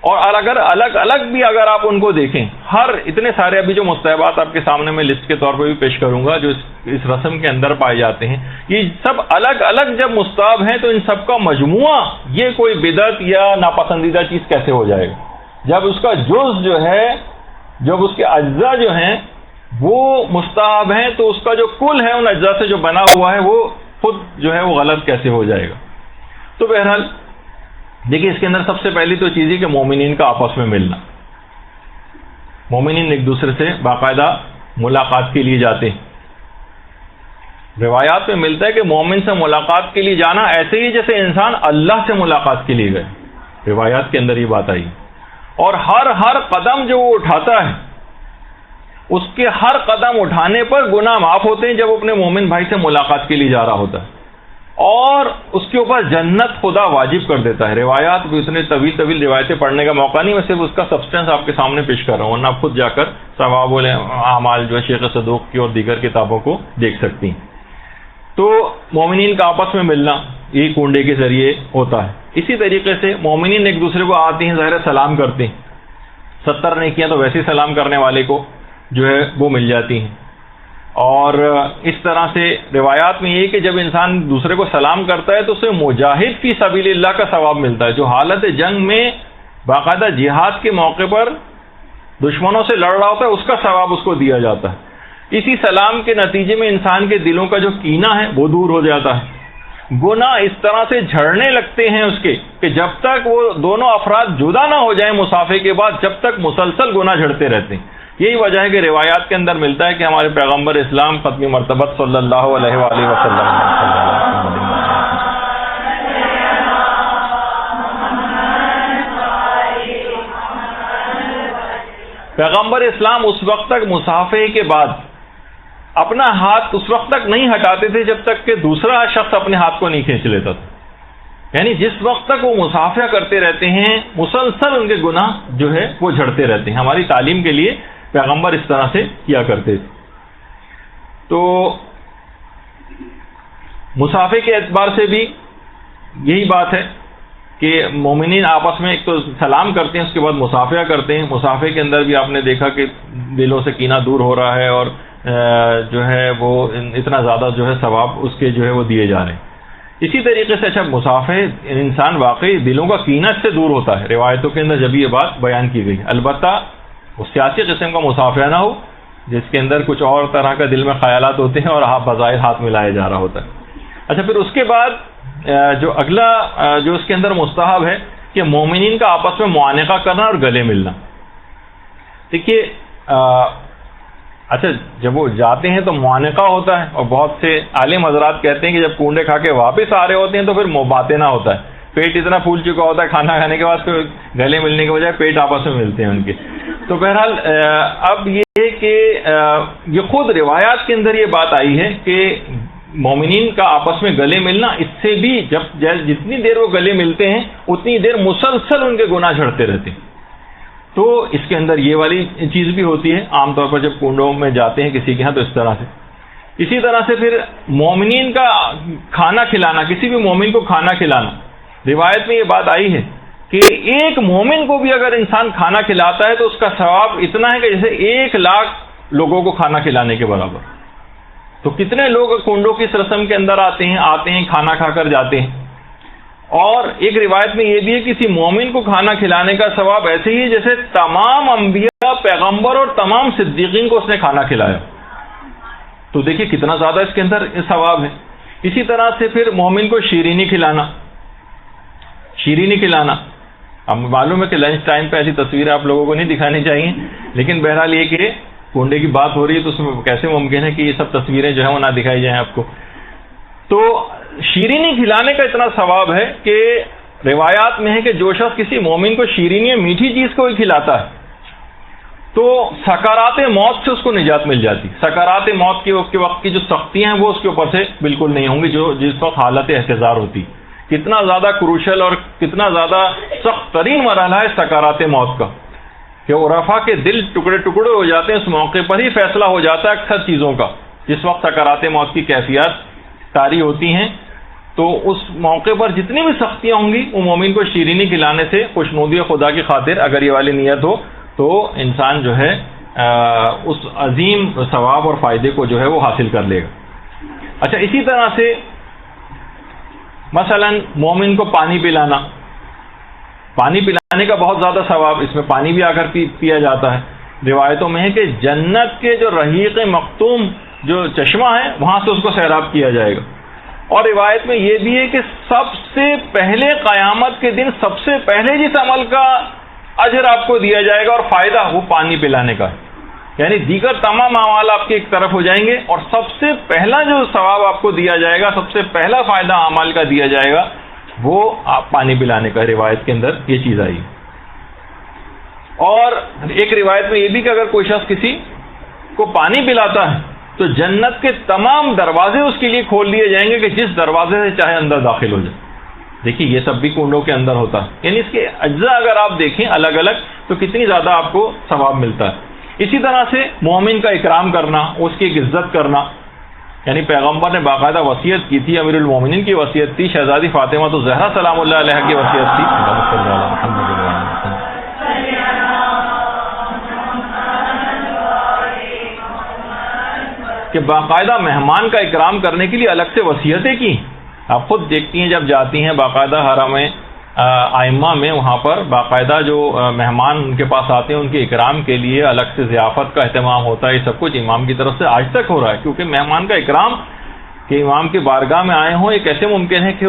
اور اگر الگ الگ بھی اگر آپ ان کو دیکھیں، ہر اتنے سارے ابھی جو مستحبات آپ کے سامنے میں لسٹ کے طور پہ بھی پیش کروں گا جو اس رسم کے اندر پائے جاتے ہیں، یہ سب الگ الگ جب مستحب ہیں تو ان سب کا مجموعہ یہ کوئی بدعت یا ناپسندیدہ چیز کیسے ہو جائے گا؟ جب اس کا جز جو ہے، جب اس کے اجزاء جو ہیں وہ مستحب ہیں تو اس کا جو کل ہے ان اجزاء سے جو بنا ہوا ہے وہ خود جو ہے وہ غلط کیسے ہو جائے گا؟ تو بہرحال دیکھیے اس کے اندر سب سے پہلی تو چیز ہے کہ مومنین کا آپس میں ملنا، مومنین ایک دوسرے سے باقاعدہ ملاقات کے لیے جاتے ہیں۔ روایات میں ملتا ہے کہ مومن سے ملاقات کے لیے جانا ایسے ہی جیسے انسان اللہ سے ملاقات کے لیے گئے، روایات کے اندر یہ بات آئی، اور ہر قدم جو وہ اٹھاتا ہے اس کے ہر قدم اٹھانے پر گناہ معاف ہوتے ہیں جب وہ اپنے مومن بھائی سے ملاقات کے لیے جا رہا ہوتا ہے، اور اس کے اوپر جنت خدا واجب کر دیتا ہے۔ روایات بھی اتنے طویل روایتیں پڑھنے کا موقع نہیں، میں صرف اس کا سبسٹنس آپ کے سامنے پیش کر رہا ہوں، ورنہ آپ خود جا کر ثواب الاعمال جو ہے شیخ صدوق کی اور دیگر کتابوں کو دیکھ سکتی ہیں۔ تو مومنین کا آپس میں ملنا یہ کنڈے کے ذریعے ہوتا ہے۔ اسی طریقے سے مومنین ایک دوسرے کو آتے ہیں، ظاہر سلام کرتے ہیں، 70 نیکیاں تو ویسے سلام کرنے والے کو جو ہے وہ مل جاتی ہیں، اور اس طرح سے روایات میں یہ کہ جب انسان دوسرے کو سلام کرتا ہے تو اسے مجاہد فی سبیل اللہ کا ثواب ملتا ہے، جو حالت جنگ میں باقاعدہ جہاد کے موقع پر دشمنوں سے لڑ رہا ہوتا ہے اس کا ثواب اس کو دیا جاتا ہے۔ اسی سلام کے نتیجے میں انسان کے دلوں کا جو کینہ ہے وہ دور ہو جاتا ہے، گناہ اس طرح سے جھڑنے لگتے ہیں اس کے کہ جب تک وہ دونوں افراد جدا نہ ہو جائیں مصافحے کے بعد جب تک مسلسل گناہ جھڑتے رہتے ہیں۔ یہی وجہ ہے کہ روایات کے اندر ملتا ہے کہ ہمارے پیغمبر اسلام ختم مرتبت صلی اللہ علیہ وآلہ وسلم پیغمبر اسلام اس وقت تک مصافحے کے بعد اپنا ہاتھ اس وقت تک نہیں ہٹاتے تھے جب تک کہ دوسرا شخص اپنے ہاتھ کو نہیں کھینچ لیتا تھا، یعنی جس وقت تک وہ مصافحہ کرتے رہتے ہیں مسلسل ان کے گناہ جو ہے وہ جھڑتے رہتے ہیں۔ ہماری تعلیم کے لیے پیغمبر اس طرح سے کیا کرتے تھے۔ تو مصافحے کے اعتبار سے بھی یہی بات ہے کہ مومنین آپس میں ایک تو سلام کرتے ہیں، اس کے بعد مصافحہ کرتے ہیں۔ مصافحے کے اندر بھی آپ نے دیکھا کہ دلوں سے کینہ دور ہو رہا ہے، اور جو ہے وہ اتنا زیادہ جو ہے ثواب اس کے جو ہے وہ دیے جا رہے ہیں۔ اسی طریقے سے اچھا مصافحے انسان واقعی دلوں کا کینہ سے دور ہوتا ہے، روایتوں کے اندر جب یہ بات بیان کی گئی، البتہ وہ سیاسی قسم کا مصافحہ نہ ہو جس کے اندر کچھ اور طرح کا دل میں خیالات ہوتے ہیں اور بظاہر ہاتھ ملایا جا رہا ہوتا ہے۔ اچھا پھر اس کے بعد جو اگلا جو اس کے اندر مستحب ہے کہ مومنین کا آپس میں معانقہ کرنا اور گلے ملنا۔ دیکھیے اچھا جب وہ جاتے ہیں تو معانقہ ہوتا ہے، اور بہت سے عالم حضرات کہتے ہیں کہ جب کنڈے کھا کے واپس آ رہے ہوتے ہیں تو پھر مباتنہ ہوتا ہے، پیٹ اتنا پھول چکا ہوتا ہے کھانا کھانے کے بعد پھر گلے ملنے کے بجائے پیٹ آپس میں ملتے ہیں ان کے۔ تو بہرحال اب یہ ہے کہ یہ خود روایات کے اندر یہ بات آئی ہے کہ مومنین کا آپس میں گلے ملنا، اس سے بھی جتنی دیر وہ گلے ملتے ہیں اتنی دیر مسلسل ان کے گناہ جھڑتے رہتے ہیں۔ تو اس کے اندر یہ والی چیز بھی ہوتی ہے عام طور پر جب کنڈوں میں جاتے ہیں کسی کے ہاں تو اس طرح سے۔ اسی طرح سے پھر مومنین کا کھانا کھلانا، کسی بھی مومن کو کھانا کھلانا، روایت میں یہ بات آئی ہے کہ ایک مومن کو بھی اگر انسان کھانا کھلاتا ہے تو اس کا ثواب اتنا ہے کہ جیسے 1,00,000 لوگوں کو کھانا کھلانے کے برابر۔ تو کتنے لوگ کنڈوں کی اس رسم کے اندر آتے ہیں کھانا کھا کر جاتے ہیں، اور ایک روایت میں یہ بھی ہے کسی مومن کو کھانا کھلانے کا ثواب ایسے ہی جیسے تمام انبیاء، پیغمبر اور تمام صدیقین کو اس نے کھانا کھلایا. تو دیکھیے کتنا زیادہ اس کے اندر ثواب ہے. اسی طرح سے پھر مومن کو شیرینی کھلانا. شیرینی کھلانا، اب معلوم ہے کہ لنچ ٹائم پہ ایسی تصویریں آپ لوگوں کو نہیں دکھانی چاہیے، لیکن بہرحال یہ کہ کنڈے کی بات ہو رہی ہے تو اس میں کیسے ممکن ہے کہ یہ سب تصویریں جو ہیں وہ نہ دکھائی جائیں آپ کو. تو شیرینی کھلانے کا اتنا ثواب ہے کہ روایات میں ہے کہ جو شخص کسی مومن کو شیرینی یا میٹھی چیز کو ہی کھلاتا ہے تو سکرات موت سے اس کو نجات مل جاتی. سکرات موت کے وقت کی جو سختیاں ہیں وہ اس کے اوپر سے بالکل نہیں ہوں گی، جو جس وقت حالت احتضار ہوتی. کتنا زیادہ کروشل اور کتنا زیادہ سخت ترین مرحلہ ہے سکرات موت کا، کہ عرفاء کے دل ٹکڑے ٹکڑے ہو جاتے ہیں. اس موقع پر ہی فیصلہ ہو جاتا ہے اکثر چیزوں کا، جس وقت سکرات موت کی کیفیات طاری ہوتی ہیں. تو اس موقع پر جتنی بھی سختیاں ہوں گی وہ مومن کو شیرینی کھلانے سے خوشنودی خدا کی خاطر اگر یہ والی نیت ہو تو انسان جو ہے اس عظیم ثواب اور فائدے کو جو ہے وہ حاصل کر لے گا. اچھا، اسی طرح سے مثلا مومن کو پانی پلانا. پانی پلانے کا بہت زیادہ ثواب، اس میں پانی بھی آ کر پیا جاتا ہے. روایتوں میں ہے کہ جنت کے جو رحیق مختوم جو چشمہ ہے وہاں سے اس کو سیراب کیا جائے گا. اور روایت میں یہ بھی ہے کہ سب سے پہلے قیامت کے دن سب سے پہلے جس عمل کا اجر آپ کو دیا جائے گا اور فائدہ وہ پانی پلانے کا ہے. یعنی دیگر تمام اعمال آپ کے ایک طرف ہو جائیں گے اور سب سے پہلا جو ثواب آپ کو دیا جائے گا، سب سے پہلا فائدہ اعمال کا دیا جائے گا وہ آپ پانی پلانے کا. روایت کے اندر یہ چیز آئی. اور ایک روایت میں یہ بھی کہ اگر کوئی شخص کسی کو پانی پلاتا ہے تو جنت کے تمام دروازے اس کے لیے کھول دیے جائیں گے کہ جس دروازے سے چاہے اندر داخل ہو جائے. دیکھیے یہ سب بھی کنڈوں کے اندر ہوتا ہے. یعنی اس کے اجزاء اگر آپ دیکھیں الگ الگ تو کتنی زیادہ آپ کو ثواب ملتا ہے. اسی طرح سے مومن کا اکرام کرنا، اس کی عزت کرنا. یعنی پیغمبر نے باقاعدہ وصیت کی تھی، امیر المومنین کی وصیت تھی، شہزادی فاطمہ تو زہرا سلام اللہ علیہ کی وصیت تھی کہ باقاعدہ مہمان کا اکرام کرنے کے لیے الگ سے وصیتیں کی. آپ خود دیکھتی ہیں جب جاتی ہیں باقاعدہ حرم ائمہ میں، وہاں پر باقاعدہ جو مہمان ان کے پاس آتے ہیں ان کے اکرام کے لیے الگ سے ضیافت کا اہتمام ہوتا ہے. یہ سب کچھ امام کی طرف سے آج تک ہو رہا ہے، کیونکہ مہمان کا اکرام کہ امام کی بارگاہ میں آئے ہوں، یہ کیسے ممکن ہے کہ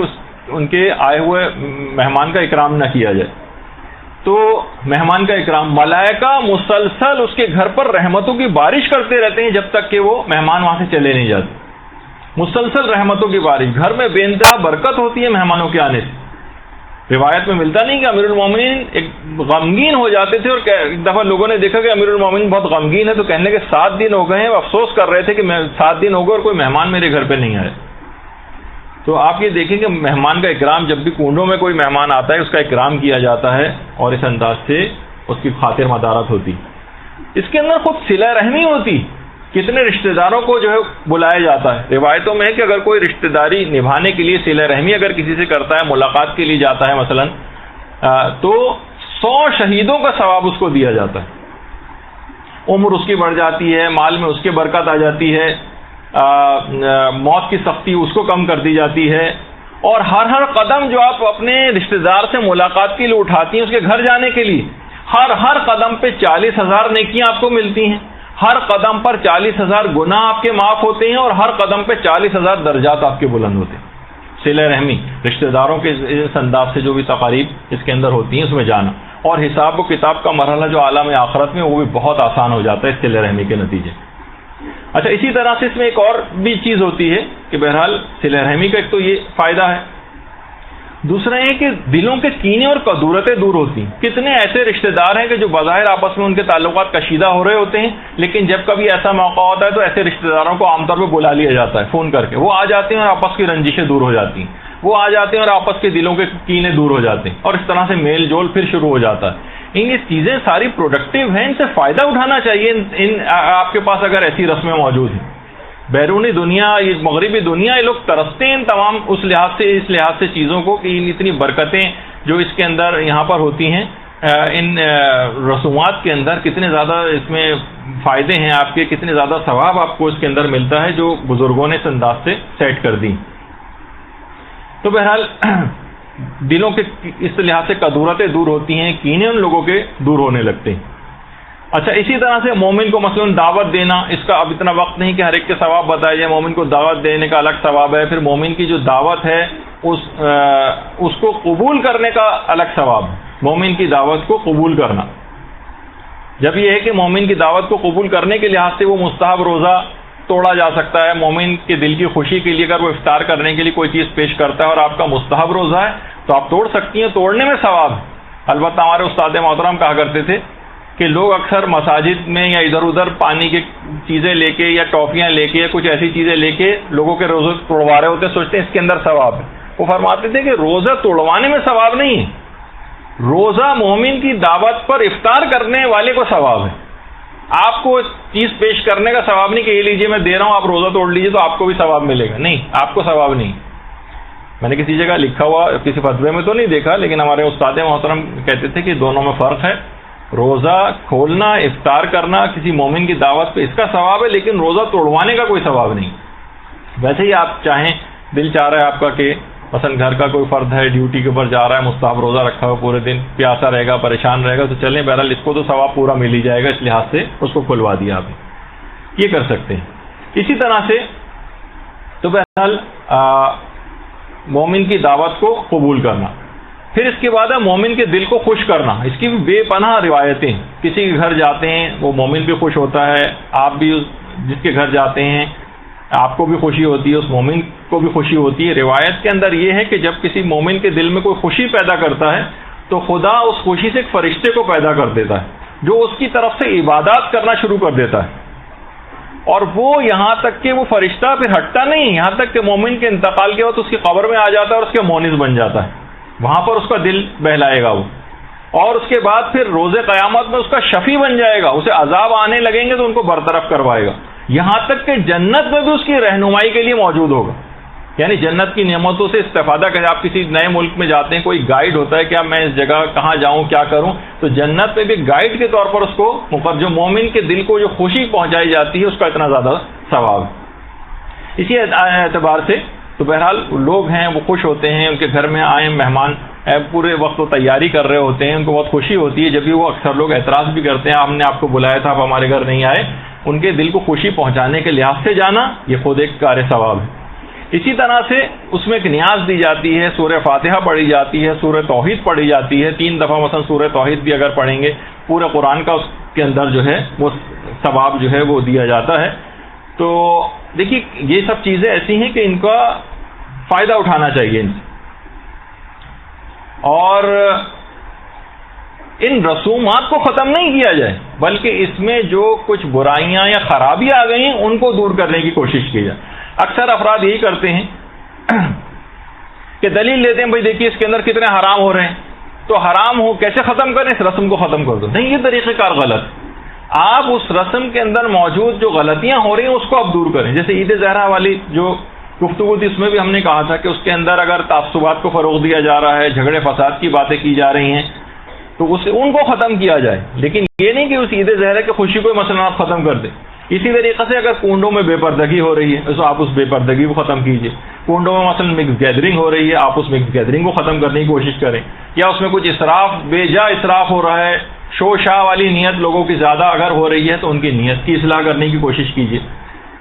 ان کے آئے ہوئے مہمان کا اکرام نہ کیا جائے. تو مہمان کا اکرام، ملائکہ مسلسل اس کے گھر پر رحمتوں کی بارش کرتے رہتے ہیں جب تک کہ وہ مہمان وہاں سے چلے نہیں جاتے. مسلسل رحمتوں کی بارش، گھر میں بے انتہا برکت ہوتی ہے مہمانوں کے آنے سے. روایت میں ملتا نہیں کہ امیر المومنین ایک غمگین ہو جاتے تھے، اور ایک دفعہ لوگوں نے دیکھا کہ امیر المومنین بہت غمگین ہے تو کہنے کہ 7 دن ہو گئے ہیں، افسوس کر رہے تھے کہ 7 دن ہو گئے اور کوئی مہمان میرے گھر پہ نہیں آئے. تو آپ یہ دیکھیں کہ مہمان کا اکرام، جب بھی کنڈوں میں کوئی مہمان آتا ہے اس کا اکرام کیا جاتا ہے اور اس انداز سے اس کی خاطر مدارت ہوتی. اس کے اندر خود صلہ رحمی ہوتی. کتنے رشتہ داروں کو جو ہے بلایا جاتا ہے. روایتوں میں ہے کہ اگر کوئی رشتہ داری نبھانے کے لیے صلہ رحمی اگر کسی سے کرتا ہے، ملاقات کے لیے جاتا ہے مثلا، تو 100 شہیدوں کا ثواب اس کو دیا جاتا ہے. عمر اس کی بڑھ جاتی ہے، مال میں اس کے برکت آ جاتی ہے، موت کی سختی اس کو کم کر دی جاتی ہے. اور ہر قدم جو آپ اپنے رشتہ دار سے ملاقات کے لیے اٹھاتی ہیں اس کے گھر جانے کے لیے، ہر قدم پہ 40,000 نیکیاں آپ کو ملتی ہیں. ہر قدم پر 40,000 گناہ آپ کے معاف ہوتے ہیں اور ہر قدم پہ 40,000 درجات آپ کے بلند ہوتے ہیں. صلہ رحمی، رشتہ داروں کے اس انداز سے جو بھی تقاریب اس کے اندر ہوتی ہیں اس میں جانا، اور حساب و کتاب کا مرحلہ جو عالم آخرت میں وہ بھی بہت آسان ہو جاتا ہے اس صلہ رحمی کے نتیجے. اچھا، اسی طرح سے اس میں ایک اور بھی چیز ہوتی ہے کہ بہرحال صلہ رحمی کا ایک تو یہ فائدہ ہے، دوسرا یہ کہ دلوں کے کینے اور کدورتیں دور ہوتی ہیں. کتنے ایسے رشتہ دار ہیں کہ جو بظاہر آپس میں ان کے تعلقات کشیدہ ہو رہے ہوتے ہیں، لیکن جب کبھی ایسا موقع ہوتا ہے تو ایسے رشتہ داروں کو عام طور پہ بلا لیا جاتا ہے فون کر کے. وہ آ جاتے ہیں اور آپس کی رنجشیں دور ہو جاتی ہیں، وہ آ جاتے ہیں اور آپس کے دلوں کے کینے دور ہو جاتے ہیں، اور اس طرح سے میل جول پھر شروع ہو جاتا ہے. یہ چیزیں ساری پروڈکٹیو ہیں، ان سے فائدہ اٹھانا چاہیے. آپ کے پاس اگر ایسی رسمیں موجود ہیں، بیرونی دنیا، یہ مغربی دنیا، یہ لوگ ترستے ہیں تمام اس لحاظ سے چیزوں کو کہ اتنی برکتیں جو اس کے اندر یہاں پر ہوتی ہیں، ان رسومات کے اندر کتنے زیادہ اس میں فائدے ہیں آپ کے، کتنے زیادہ ثواب آپ کو اس کے اندر ملتا ہے جو بزرگوں نے اس انداز سے سیٹ کر دی. تو بہرحال دلوں کے اس لحاظ سے کدورتیں دور ہوتی ہیں، کینے ان لوگوں کے دور ہونے لگتے ہیں۔ اچھا، اسی طرح سے مومن کو مثلا دعوت دینا، اس کا اب اتنا وقت نہیں کہ ہر ایک کے ثواب بتایا جائے، مومن کو دعوت دینے کا الگ ثواب ہے، پھر مومن کی جو دعوت ہے اس کو قبول کرنے کا الگ ثواب ہے، مومن کی دعوت کو قبول کرنا۔ جب یہ ہے کہ مومن کی دعوت کو قبول کرنے کے لحاظ سے وہ مستحب روزہ توڑا جا سکتا ہے، مومن کے دل کی خوشی کے لیے اگر وہ افطار کرنے کے لیے کوئی چیز پیش کرتا ہے اور آپ کا مستحب روزہ ہے تو آپ توڑ سکتی ہیں، توڑنے میں ثواب ہے۔ البتہ ہمارے استاد محترم کہا کرتے تھے کہ لوگ اکثر مساجد میں یا ادھر ادھر پانی کی چیزیں لے کے یا ٹافیاں لے کے یا کچھ ایسی چیزیں لے کے لوگوں کے روزے توڑوا رہے ہوتے، سوچتے ہیں اس کے اندر ثواب ہے۔ وہ فرماتے تھے کہ روزہ توڑوانے میں ثواب نہیں ہے، روزہ مومن کی دعوت پر افطار کرنے والے کو ثواب ہے۔ آپ کو چیز پیش کرنے کا ثواب نہیں کہ یہ لیجیے میں دے رہا ہوں آپ روزہ توڑ لیجیے تو آپ کو بھی ثواب ملے گا، نہیں، آپ کو ثواب نہیں۔ میں نے کسی جگہ لکھا ہوا کسی فتوے میں تو نہیں دیکھا، لیکن ہمارے استاد محترم کہتے تھے کہ دونوں میں فرق ہے، روزہ کھولنا افطار کرنا کسی مومن کی دعوت پہ اس کا ثواب ہے، لیکن روزہ توڑوانے کا کوئی ثواب نہیں۔ ویسے ہی آپ چاہیں، دل چاہ رہا ہے آپ کا کہ مثلا گھر کا کوئی فرد ہے ڈیوٹی کے اوپر جا رہا ہے، مستحب روزہ رکھا ہوا پورے دن، پیاسا رہے گا، پریشان رہے گا، تو چلیں بہرحال اس کو تو ثواب پورا مل ہی جائے گا، اس لحاظ سے اس کو کھلوا دیا آپ یہ کر سکتے ہیں۔ اسی طرح سے تو بہرحال مومن کی دعوت کو قبول کرنا، پھر اس کے بعد ہے مومن کے دل کو خوش کرنا۔ اس کی بھی بے پناہ روایتیں، کسی کے گھر جاتے ہیں وہ مومن بھی خوش ہوتا ہے، آپ بھی جس کے گھر جاتے ہیں آپ کو بھی خوشی ہوتی ہے، اس مومن کو بھی خوشی ہوتی ہے۔ روایت کے اندر یہ ہے کہ جب کسی مومن کے دل میں کوئی خوشی پیدا کرتا ہے تو خدا اس خوشی سے ایک فرشتے کو پیدا کر دیتا ہے جو اس کی طرف سے عبادات کرنا شروع کر دیتا ہے، اور وہ یہاں تک کہ وہ فرشتہ پھر ہٹتا نہیں، یہاں تک کہ مومن کے انتقال کے وقت اس کی قبر میں آ جاتا ہے اور اس کے مونس بن جاتا ہے، وہاں پر اس کا دل بہلائے گا وہ، اور اس کے بعد پھر روز قیامت میں اس کا شفیع بن جائے گا، اسے عذاب آنے لگیں گے تو ان کو برطرف کروائے گا، یہاں تک کہ جنت میں بھی اس کی رہنمائی کے لیے موجود ہوگا۔ یعنی جنت کی نعمتوں سے استفادہ کریں، آپ کسی نئے ملک میں جاتے ہیں، کوئی گائیڈ ہوتا ہے کہ اب میں اس جگہ کہاں جاؤں کیا کروں، تو جنت میں بھی گائیڈ کے طور پر اس کو جو مومن کے دل کو جو خوشی پہنچائی جاتی ہے اس کا اتنا زیادہ ثواب ہے۔ اسی اعتبار سے تو بہرحال لوگ ہیں وہ خوش ہوتے ہیں، ان کے گھر میں آئے مہمان پورے وقت وہ تیاری کر رہے ہوتے ہیں، ان کو بہت خوشی ہوتی ہے، جب بھی وہ اکثر لوگ اعتراض بھی کرتے ہیں ہم نے آپ کو بلایا تھا آپ ہمارے گھر نہیں آئے، ان کے دل کو خوشی پہنچانے کے لحاظ سے جانا یہ خود ایک کار ثواب ہے۔ اسی طرح سے اس میں ایک نیاز دی جاتی ہے، سورہ فاتحہ پڑھی جاتی ہے، سورہ توحید پڑھی جاتی ہے، 3 دفعہ مثلا سورہ توحید بھی اگر پڑھیں گے پورے قرآن کا اس کے اندر جو ہے وہ ثواب جو ہے وہ دیا جاتا ہے۔ تو دیکھیے یہ سب چیزیں ایسی ہیں کہ ان کا فائدہ اٹھانا چاہیے ان سے، اور ان رسومات کو ختم نہیں کیا جائے بلکہ اس میں جو کچھ برائیاں یا خرابیاں آ گئی ہیں ان کو دور کرنے کی کوشش کی جائے۔ اکثر افراد یہی کرتے ہیں کہ دلیل لیتے ہیں بھائی دیکھیے اس کے اندر کتنے حرام ہو رہے ہیں، تو حرام ہو کیسے ختم کریں، اس رسم کو ختم کر دو۔ نہیں، یہ طریقہ کار غلط، آپ اس رسم کے اندر موجود جو غلطیاں ہو رہی ہیں اس کو آپ دور کریں۔ جیسے عید زہرہ والی جو گفتگو تھی اس میں بھی ہم نے کہا تھا کہ اس کے اندر اگر تعصبات کو فروغ دیا جا رہا ہے، جھگڑے فساد کی باتیں کی جا رہی ہیں تو ان کو ختم کیا جائے، لیکن یہ نہیں کہ اس عید زہرہ کی خوشی کو مثلا آپ ختم کر دیں۔ اسی طریقے سے اگر کنڈوں میں بے پردگی ہو رہی ہے تو آپ اس بے پردگی کو ختم کیجیے، کنڈوں میں مثلا مکس گیدرنگ ہو رہی ہے آپ اس مکس گیدرنگ کو ختم کرنے کی کوشش کریں، یا اس میں کچھ اسراف بے جا اسراف ہو رہا ہے، شو شاہ والی نیت لوگوں کی زیادہ اگر ہو رہی ہے تو ان کی نیت کی اصلاح کرنے کی کوشش کیجیے۔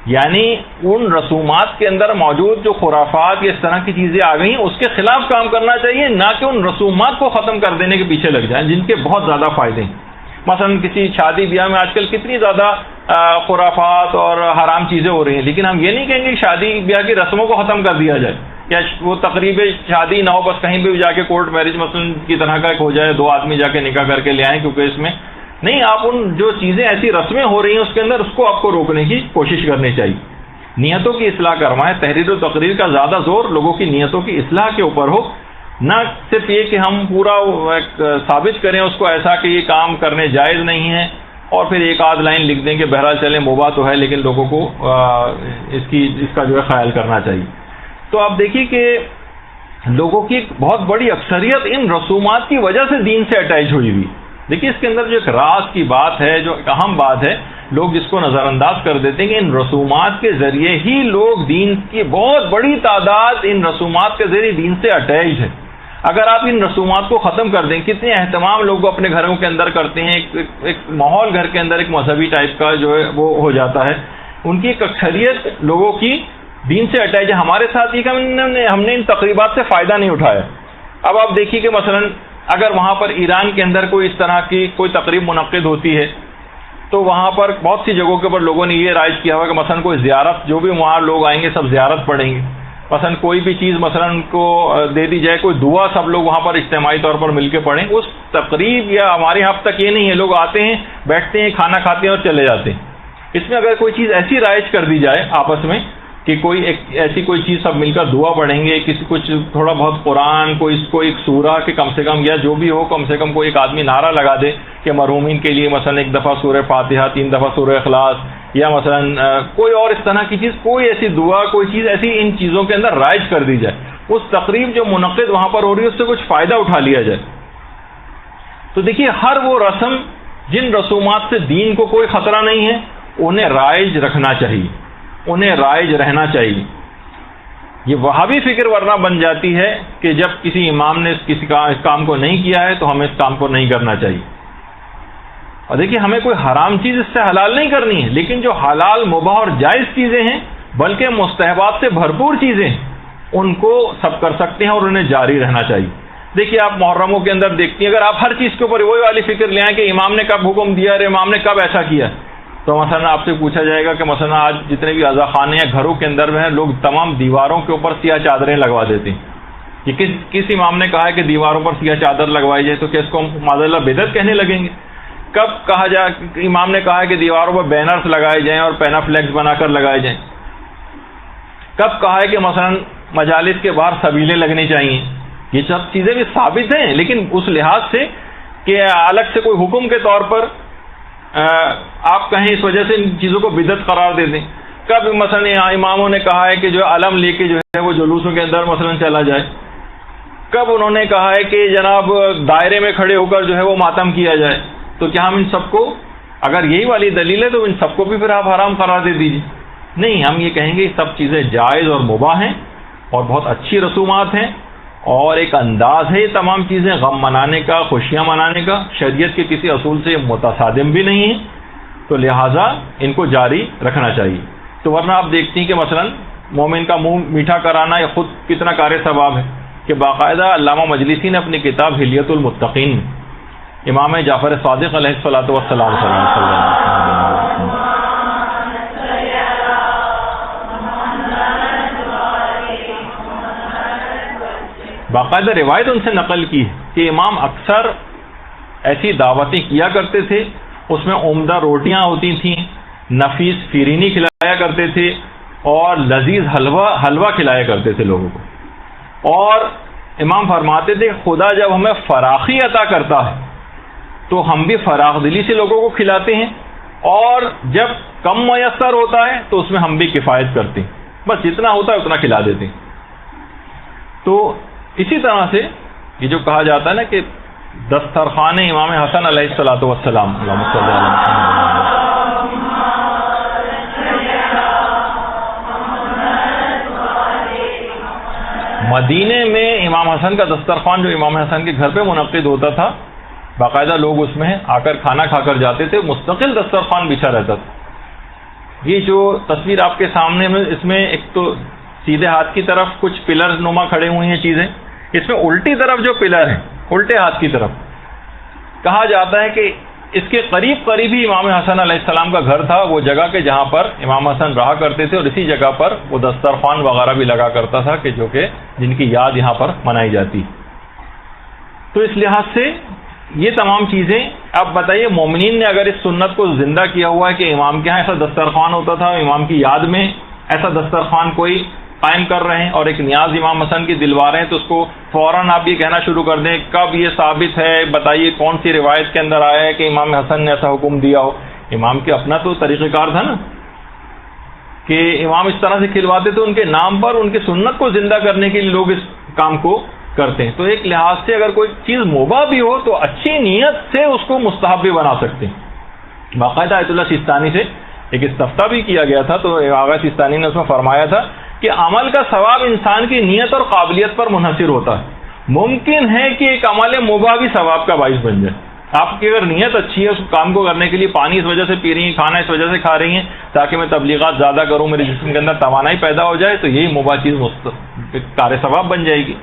یعنی ان رسومات کے اندر موجود جو خرافات یا اس طرح کی چیزیں آ گئی ہیں اس کے خلاف کام کرنا چاہیے، نہ کہ ان رسومات کو ختم کر دینے کے پیچھے لگ جائیں جن کے بہت زیادہ فائدے ہیں۔ مثلا کسی شادی بیاہ میں آج کل کتنی زیادہ خرافات اور حرام چیزیں ہو رہی ہیں، لیکن ہم یہ نہیں کہیں گے کہ شادی بیاہ کی رسموں کو ختم کر دیا جائے، یا وہ تقریب شادی نہ ہو بس کہیں بھی جا کے کورٹ میرج مثلا کی طرح کا ایک ہو جائے، 2 آدمی جا کے نکاح کر کے لے آئیں، کیونکہ اس میں نہیں، آپ ان جو چیزیں ایسی رسمیں ہو رہی ہیں اس کے اندر اس کو آپ کو روکنے کی کوشش کرنی چاہیے، نیتوں کی اصلاح کروائیں۔ تحریر و تقریر کا زیادہ زور لوگوں کی نیتوں کی اصلاح کے اوپر ہو، نہ صرف یہ کہ ہم پورا ثابت کریں اس کو ایسا کہ یہ کام کرنے جائز نہیں ہے اور پھر ایک آدھ لائن لکھ دیں کہ بہرحال چلیں مباح تو ہے لیکن لوگوں کو اس کا جو ہے خیال کرنا چاہیے۔ تو آپ دیکھیے کہ لوگوں کی ایک بہت بڑی اکثریت ان رسومات کی وجہ سے دین سے اٹیچ ہوئی ہوئی۔ دیکھیے اس کے اندر جو ایک راز کی بات ہے، جو ایک اہم بات ہے، لوگ جس کو نظر انداز کر دیتے ہیں کہ ان رسومات کے ذریعے ہی لوگ دین کی بہت بڑی تعداد ان رسومات کے ذریعے دین سے اٹیچ ہے۔ اگر آپ ان رسومات کو ختم کر دیں، کتنے اہتمام لوگ اپنے گھروں کے اندر کرتے ہیں، ایک ماحول گھر کے اندر ایک مذہبی ٹائپ کا جو ہے وہ ہو جاتا ہے، ان کی ایک اکثریت لوگوں کی دین سے اٹیچ ہے۔ ہمارے ساتھ یہ کہ ہم نے ان تقریبات سے فائدہ نہیں اٹھایا۔ اب آپ دیکھیے کہ مثلا اگر وہاں پر ایران کے اندر کوئی اس طرح کی کوئی تقریب منعقد ہوتی ہے تو وہاں پر بہت سی جگہوں کے اوپر لوگوں نے یہ رائج کیا ہوا کہ مثلا کوئی زیارت، جو بھی وہاں لوگ آئیں گے سب زیارت پڑھیں گے، مثلا کوئی بھی چیز مثلا ان کو دے دی جائے، کوئی دعا سب لوگ وہاں پر اجتماعی طور پر مل کے پڑھیں۔ اس تقریب یا ہمارے یہاں تک یہ نہیں ہے، لوگ آتے ہیں، بیٹھتے ہیں، کھانا کھاتے ہیں اور چلے جاتے ہیں۔ اس میں اگر کوئی چیز ایسی رائج کر دی جائے آپس میں کہ کوئی ایسی کوئی چیز سب مل کر دعا پڑھیں گے، کسی کچھ تھوڑا بہت قرآن کو ایک سورہ کہ کم سے کم یا جو بھی ہو کم سے کم کوئی ایک آدمی نعرہ لگا دے کہ مرحومین کے لیے مثلا 1 دفعہ سورہ فاتحہ، 3 دفعہ سورہ اخلاص، یا مثلا کوئی اور اس طرح کی چیز، کوئی ایسی دعا، کوئی چیز ایسی ان چیزوں کے اندر رائج کر دی جائے، اس تقریب جو منعقد وہاں پر ہو رہی ہے اس سے کچھ فائدہ اٹھا لیا جائے۔ تو دیکھیے ہر وہ رسم جن رسومات سے دین کو کوئی خطرہ نہیں ہے انہیں رائج رکھنا چاہیے، انہیں رائج رہنا چاہیے۔ یہ وہابی فکر ورنہ بن جاتی ہے کہ جب کسی امام نے اس کام کو نہیں کیا ہے تو ہمیں اس کام کو نہیں کرنا چاہیے۔ اور دیکھیے ہمیں کوئی حرام چیز اس سے حلال نہیں کرنی ہے، لیکن جو حلال مباح اور جائز چیزیں ہیں بلکہ مستحبات سے بھرپور چیزیں ہیں ان کو سب کر سکتے ہیں اور انہیں جاری رہنا چاہیے۔ دیکھیے آپ محرموں کے اندر دیکھتی ہیں، اگر آپ ہر چیز کے اوپر وہی والی فکر لے آئیں کہ امام نے کب حکم دیا اور امام نے کب ایسا کیا، تو مثلا آپ سے پوچھا جائے گا کہ مثلا آج جتنے بھی عزا خانے ہیں گھروں کے اندر ہیں، لوگ تمام دیواروں کے اوپر سیاہ چادریں لگوا دیتے ہیں۔ یہ کس امام نے کہا ہے کہ دیواروں پر سیاہ چادر لگوائی جائے؟ تو کیا اس کو معاذ اللہ بدعت کہنے لگیں گے؟ کب کہا جائے امام نے کہا ہے کہ دیواروں پر بینرز لگائے جائیں اور پینافلیکس بنا کر لگائے جائیں؟ کب کہا ہے کہ مثلا مجالس کے باہر سبیلیں لگنی چاہیے؟ یہ سب چیزیں بھی ثابت ہیں، لیکن اس لحاظ سے کہ الگ سے کوئی حکم کے طور پر آپ کہیں اس وجہ سے ان چیزوں کو بدعت قرار دے دیں۔ کب مثلا اماموں نے کہا ہے کہ جو علم لے کے جو ہے وہ جلوسوں کے اندر مثلا چلا جائے؟ کب انہوں نے کہا ہے کہ جناب دائرے میں کھڑے ہو کر جو ہے وہ ماتم کیا جائے؟ تو کیا ہم ان سب کو، اگر یہی والی دلیل ہے تو ان سب کو بھی پھر آپ حرام قرار دے دیجیے؟ نہیں، ہم یہ کہیں گے یہ سب چیزیں جائز اور مباح ہیں اور بہت اچھی رسومات ہیں اور ایک انداز ہے یہ تمام چیزیں غم منانے کا، خوشیاں منانے کا، شریعت کے کسی اصول سے متصادم بھی نہیں ہیں، تو لہٰذا ان کو جاری رکھنا چاہیے۔ تو ورنہ آپ دیکھتی ہیں کہ مثلا مومن کا منہ میٹھا کرانا یہ خود کتنا کار ثواب ہے کہ باقاعدہ علامہ مجلسی نے اپنی کتاب حلیۃ المتقین امام جعفر صادق علیہ الصلوۃ والسلام باقاعدہ روایت ان سے نقل کی کہ امام اکثر ایسی دعوتیں کیا کرتے تھے، اس میں عمدہ روٹیاں ہوتی تھیں، نفیس فیرینی کھلایا کرتے تھے اور لذیذ حلوہ کھلایا کرتے تھے لوگوں کو۔ اور امام فرماتے تھے خدا جب ہمیں فراخی عطا کرتا ہے تو ہم بھی فراخ دلی سے لوگوں کو کھلاتے ہیں، اور جب کم میسر ہوتا ہے تو اس میں ہم بھی کفایت کرتے ہیں، بس جتنا ہوتا ہے اتنا کھلا دیتے ہیں۔ تو اسی طرح سے یہ جو کہا جاتا ہے نا کہ دسترخوان امام حسن علیہ الصلوۃ والسلام، مدینے میں امام حسن کا دسترخوان جو امام حسن کے گھر پہ منعقد ہوتا تھا، باقاعدہ لوگ اس میں آ کر کھانا کھا کر جاتے تھے، مستقل دسترخوان بچھا رہتا تھا۔ یہ جو تصویر آپ کے سامنے میں، اس میں ایک تو سیدھے ہاتھ کی طرف کچھ پلر نما کھڑے ہوئی ہیں چیزیں، اس میں الٹی طرف جو پلر ہیں، الٹے ہاتھ کی طرف، کہا جاتا ہے کہ اس کے قریب ہی امام حسن علیہ السلام کا گھر تھا، وہ جگہ کہ جہاں پر امام حسن رہا کرتے تھے، اور اسی جگہ پر وہ دسترخوان وغیرہ بھی لگا کرتا تھا کہ جو کہ جن کی یاد یہاں پر منائی جاتی۔ تو اس لحاظ سے یہ تمام چیزیں، اب بتائیے مومنین نے اگر اس سنت کو زندہ کیا ہوا ہے کہ امام کے ہاں ایسا دسترخوان ہوتا تھا، امام کی یاد میں ایسا دسترخوان کوئی قائم کر رہے ہیں اور ایک نیاز امام حسن کی دلوا رہے ہیں، تو اس کو فوراً آپ یہ کہنا شروع کر دیں کب یہ ثابت ہے، بتائیے کون سی روایت کے اندر آیا ہے کہ امام حسن نے ایسا حکم دیا ہو۔ امام کے اپنا تو طریقہ کار تھا نا کہ امام اس طرح سے کھلواتے تھے، ان کے نام پر ان کی سنت کو زندہ کرنے کے لیے لوگ اس کام کو کرتے ہیں۔ تو ایک لحاظ سے اگر کوئی چیز مباح بھی ہو تو اچھی نیت سے اس کو مستحب بھی بنا سکتے ہیں۔ باقاعدہ آیت اللہ سیستانی سے ایک استفتاء بھی کیا گیا تھا، تو آغا سیستانی نے اس میں فرمایا تھا کہ عمل کا ثواب انسان کی نیت اور قابلیت پر منحصر ہوتا ہے، ممکن ہے کہ ایک عمل مباح بھی ثواب کا باعث بن جائے. آپ کی اگر نیت اچھی ہے اس کام کو کرنے کے لیے، پانی اس وجہ سے پی رہی ہیں، کھانا اس وجہ سے کھا رہی ہیں تاکہ میں تبلیغات زیادہ کروں، میرے جسم کے اندر توانائی پیدا ہو جائے، تو یہی مباح چیز کار ثواب بن جائے گی.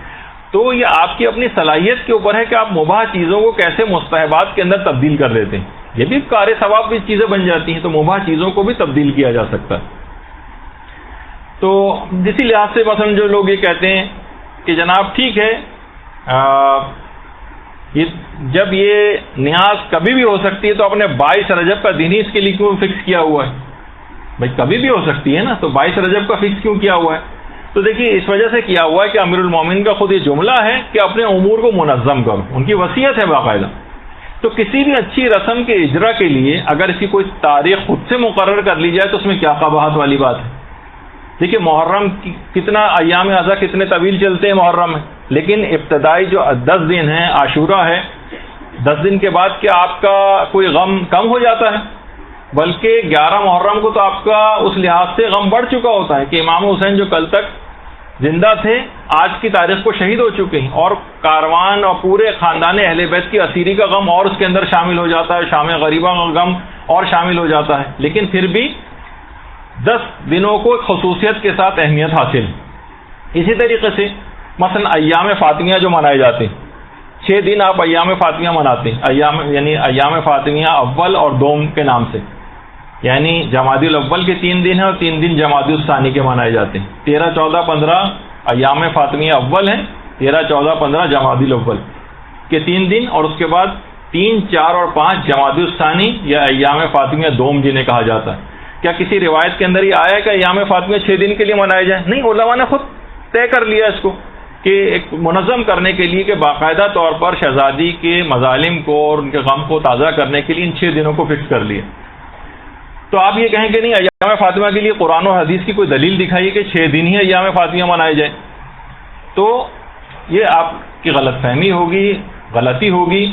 تو یہ آپ کی اپنی صلاحیت کے اوپر ہے کہ آپ مباح چیزوں کو کیسے مستحبات کے اندر تبدیل کر دیتے ہیں. یہ بھی کار ثواب بھی چیزیں بن جاتی ہیں، تو مباح چیزوں کو بھی تبدیل کیا جا سکتا ہے. تو اسی لحاظ سے مثلا جو لوگ یہ کہتے ہیں کہ جناب ٹھیک ہے جب یہ نیاز کبھی بھی ہو سکتی ہے تو آپ نے 22 رجب کا دن ہی اس کے لیے کیوں فکس کیا ہوا ہے؟ بھائی کبھی بھی ہو سکتی ہے نا، تو 22 رجب کا فکس کیوں کیا ہوا ہے؟ تو دیکھیے اس وجہ سے کیا ہوا ہے کہ امیر المومنین کا خود یہ جملہ ہے کہ اپنے امور کو منظم کرو، ان کی وصیت ہے باقاعدہ. تو کسی بھی اچھی رسم کے اجرا کے لیے اگر اس کی کوئی تاریخ خود سے مقرر کر لی جائے تو اس میں کیا قباحت والی بات ہے؟ دیکھیے محرم کتنا ایام اعضاء کتنے طویل چلتے ہیں محرم میں، لیکن ابتدائی جو 10 دن ہیں عاشورہ ہے، 10 دن کے بعد کیا آپ کا کوئی غم کم ہو جاتا ہے؟ بلکہ 11 محرم کو تو آپ کا اس لحاظ سے غم بڑھ چکا ہوتا ہے کہ امام حسین جو کل تک زندہ تھے آج کی تاریخ کو شہید ہو چکے ہیں، اور کاروان اور پورے خاندان اہل بیت کی اسیری کا غم اور اس کے اندر شامل ہو جاتا ہے، شام غریبہ کا غم اور شامل ہو جاتا ہے. لیکن پھر بھی 10 دنوں کو خصوصیت کے ساتھ اہمیت حاصل. اسی طریقے سے مثلا ایام فاطمیہ جو منائے جاتے ہیں، 6 دن آپ ایام فاطمیہ مناتے ہیں، یعنی ایام فاطمیہ اول اور دوم کے نام سے، یعنی جمادی الاول کے 3 دن ہیں اور 3 دن جمادی الثانی کے منائے جاتے ہیں. 13، 14، 15 ایام فاطمیہ اول ہیں، 13، 14، 15 جمادی الاول کے 3 دن، اور اس کے بعد 3، 4 اور 5 جمادی الثانی یا ایام فاطمیہ دوم جنہیں کہا جاتا ہے. کیا کسی روایت کے اندر یہ آیا ہے کہ ایام فاطمیہ 6 دن کے لیے منائے جائیں؟ نہیں، علماء نے خود طے کر لیا اس کو کہ ایک منظم کرنے کے لیے کہ باقاعدہ طور پر شہزادی کے مظالم کو اور ان کے غم کو تازہ کرنے کے لیے ان 6 دنوں کو فکس کر لیا. تو آپ یہ کہیں کہ نہیں ایام فاطمہ کے لیے قرآن و حدیث کی کوئی دلیل دکھائیے کہ 6 دن ہی ایام فاطمہ منائے جائیں، تو یہ آپ کی غلط فہمی ہوگی، غلطی ہوگی.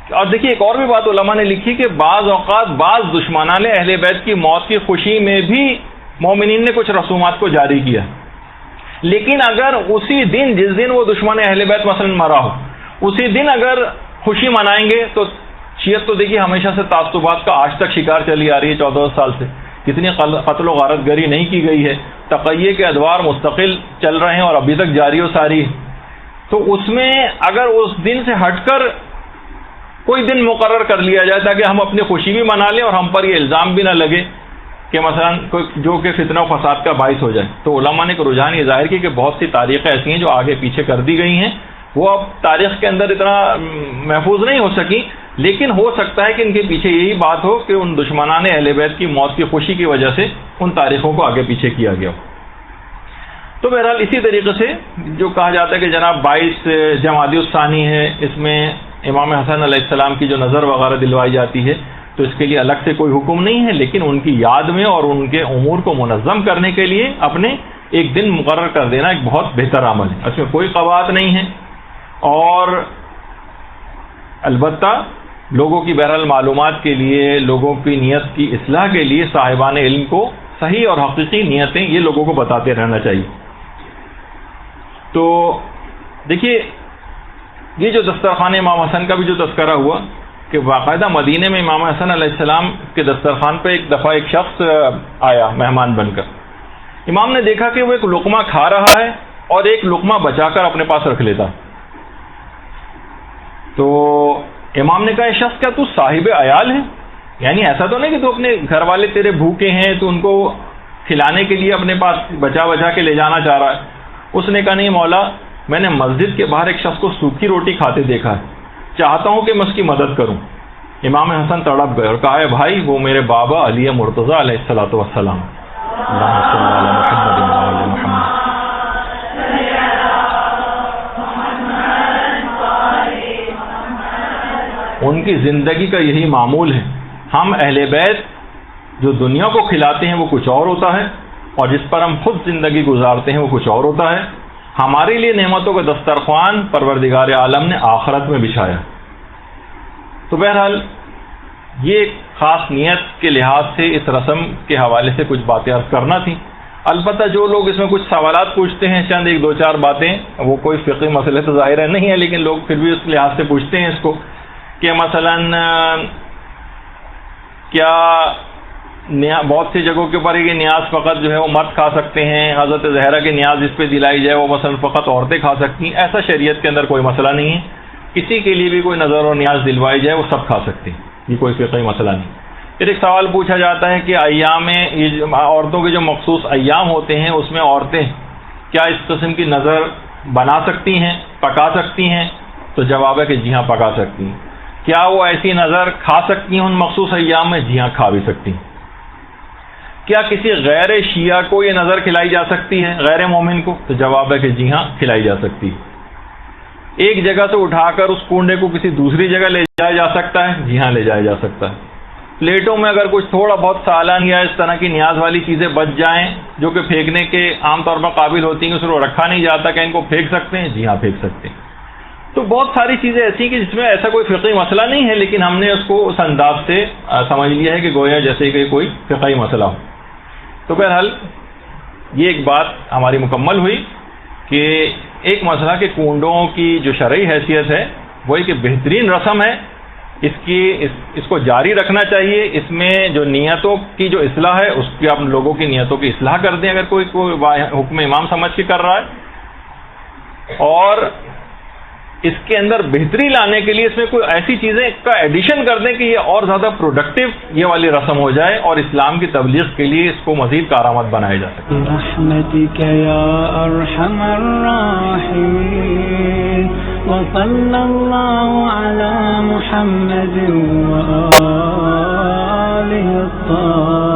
اور دیکھیے ایک اور بھی بات علماء نے لکھی کہ بعض اوقات بعض دشمنان اہل بیت کی موت کی خوشی میں بھی مومنین نے کچھ رسومات کو جاری کیا، لیکن اگر اسی دن جس دن وہ دشمن اہل بیت مثلا مرا ہو اسی دن اگر خوشی منائیں گے تو شیعت تو دیکھیے ہمیشہ سے تعصبات کا آج تک شکار چلی آ رہی ہے. 14 سال سے کتنی قتل و غارت گری نہیں کی گئی ہے، تقیہ کے ادوار مستقل چل رہے ہیں اور ابھی تک جاری و ساری ہے. تو اس میں اگر اس دن سے ہٹ کر کوئی دن مقرر کر لیا جائے تاکہ ہم اپنی خوشی بھی منا لیں اور ہم پر یہ الزام بھی نہ لگے کہ مثلا کوئی جو کہ فتنہ و فساد کا باعث ہو جائے. تو علماء نے رجحان یہ ظاہر کی کہ بہت سی تاریخیں ایسی ہیں جو آگے پیچھے کر دی گئی ہیں، وہ اب تاریخ کے اندر اتنا محفوظ نہیں ہو سکی، لیکن ہو سکتا ہے کہ ان کے پیچھے یہی بات ہو کہ ان دشمنان اہل بیت کی موت کی خوشی کی وجہ سے ان تاریخوں کو آگے پیچھے کیا گیا ہو. تو بہرحال اسی طریقے سے جو کہا جاتا ہے کہ جناب 22 جمادی الثانی ہے، اس میں امام حسن علیہ السلام کی جو نظر وغیرہ دلوائی جاتی ہے، تو اس کے لیے الگ سے کوئی حکم نہیں ہے، لیکن ان کی یاد میں اور ان کے امور کو منظم کرنے کے لیے اپنے ایک دن مقرر کر دینا ایک بہت بہتر عمل ہے، اس میں کوئی قواعد نہیں ہے. اور البتہ لوگوں کی بہرحال معلومات کے لیے، لوگوں کی نیت کی اصلاح کے لیے صاحبان علم کو صحیح اور حقیقی نیتیں یہ لوگوں کو بتاتے رہنا چاہیے. تو دیکھیے یہ جو دسترخوان امام حسن کا بھی جو تذکرہ ہوا کہ باقاعدہ مدینے میں امام حسن علیہ السلام کے دسترخوان پہ ایک دفعہ ایک شخص آیا مہمان بن کر. امام نے دیکھا کہ وہ ایک لقمہ کھا رہا ہے اور ایک لقمہ بچا کر اپنے پاس رکھ لیتا. تو امام نے کہا یہ شخص کیا تو صاحب عیال ہے؟ یعنی ایسا تو نہیں کہ تو اپنے گھر والے تیرے بھوکے ہیں تو ان کو کھلانے کے لیے اپنے پاس بچا کے لے جانا چاہ رہا ہے. اس نے کہا نہیں مولا، میں نے مسجد کے باہر ایک شخص کو سوکھی روٹی کھاتے دیکھا ہے، چاہتا ہوں کہ میں اس کی مدد کروں. امام حسن تڑپ گئے اور کہا ہے بھائی وہ میرے بابا علی مرتضی علیہ الصلوۃ والسلام. ان کی زندگی کا یہی معمول ہے. ہم اہل بیت جو دنیا کو کھلاتے ہیں وہ کچھ اور ہوتا ہے، اور جس پر ہم خود زندگی گزارتے ہیں وہ کچھ اور ہوتا ہے. ہمارے لیے نعمتوں کا دسترخوان پروردگار عالم نے آخرت میں بچھایا. تو بہرحال یہ خاص نیت کے لحاظ سے اس رسم کے حوالے سے کچھ باتیں عرض کرنا تھی. البتہ جو لوگ اس میں کچھ سوالات پوچھتے ہیں، چند ایک دو چار باتیں، وہ کوئی فقہی مسئلے تو ظاہر ہے نہیں ہے، لیکن لوگ پھر بھی اس لحاظ سے پوچھتے ہیں اس کو کہ مثلا کیا بہت سی جگہوں کے اوپر یہ نیاز فقط جو ہے وہ مرد کھا سکتے ہیں، حضرت زہرا کی نیاز جس پہ دلائی جائے وہ مثلا فقط عورتیں کھا سکتی ہیں؟ ایسا شریعت کے اندر کوئی مسئلہ نہیں ہے، کسی کے لیے بھی کوئی نظر اور نیاز دلوائی جائے وہ سب کھا سکتے ہیں، یہ کوئی فقہی مسئلہ نہیں۔ پھر ایک سوال پوچھا جاتا ہے کہ ایام یہ عورتوں کے جو مخصوص ایام ہوتے ہیں اس میں عورتیں کیا اس قسم کی نظر بنا سکتی ہیں، پکا سکتی ہیں؟ تو جواب ہے کہ جی ہاں پکا سکتی ہیں۔ کیا وہ ایسی نظر کھا سکتی ہیں ان مخصوص ایام میں؟ جی ہاں کھا بھی سکتی ہیں۔ کیا کسی غیر شیعہ کو یہ نظر کھلائی جا سکتی ہے، غیر مومن کو؟ تو جواب ہے کہ جی ہاں کھلائی جا سکتی ہے۔ ایک جگہ سے اٹھا کر اس کنڈے کو کسی دوسری جگہ لے جایا جا سکتا ہے؟ جی ہاں لے جایا جا سکتا ہے۔ پلیٹوں میں اگر کچھ تھوڑا بہت سالن یا اس طرح کی نیاز والی چیزیں بچ جائیں جو کہ پھینکنے کے عام طور پر قابل ہوتی ہیں، اس کو رکھا نہیں جاتا، کہ ان کو پھینک سکتے ہیں؟ جی ہاں پھینک سکتے ہیں۔ تو بہت ساری چیزیں ایسی ہیں کہ جس میں ایسا کوئی فقہی مسئلہ نہیں ہے، لیکن ہم نے اس کو اس انداز سے سمجھ لیا ہے کہ گویا جیسے کہ کوئی فقہی مسئلہ ہو۔ تو بہرحال یہ ایک بات ہماری مکمل ہوئی کہ ایک مسئلہ کہ کنڈوں کی جو شرعی حیثیت ہے وہ ایک بہترین رسم ہے، اس کو جاری رکھنا چاہیے۔ اس میں جو نیتوں کی جو اصلاح ہے اس کی آپ لوگوں کی نیتوں کی اصلاح کر دیں اگر کوئی حکم امام سمجھ کے کر رہا ہے، اور اس کے اندر بہتری لانے کے لیے اس میں کوئی ایسی چیزیں کا ایڈیشن کر دیں کہ یہ اور زیادہ پروڈکٹیو یہ والی رسم ہو جائے اور اسلام کی تبلیغ کے لیے اس کو مزید کارآمد بنایا جا سکے۔ برحمتک یا ارحم الراحمین وصلی اللہ علی محمد وآلہ الطاہرین۔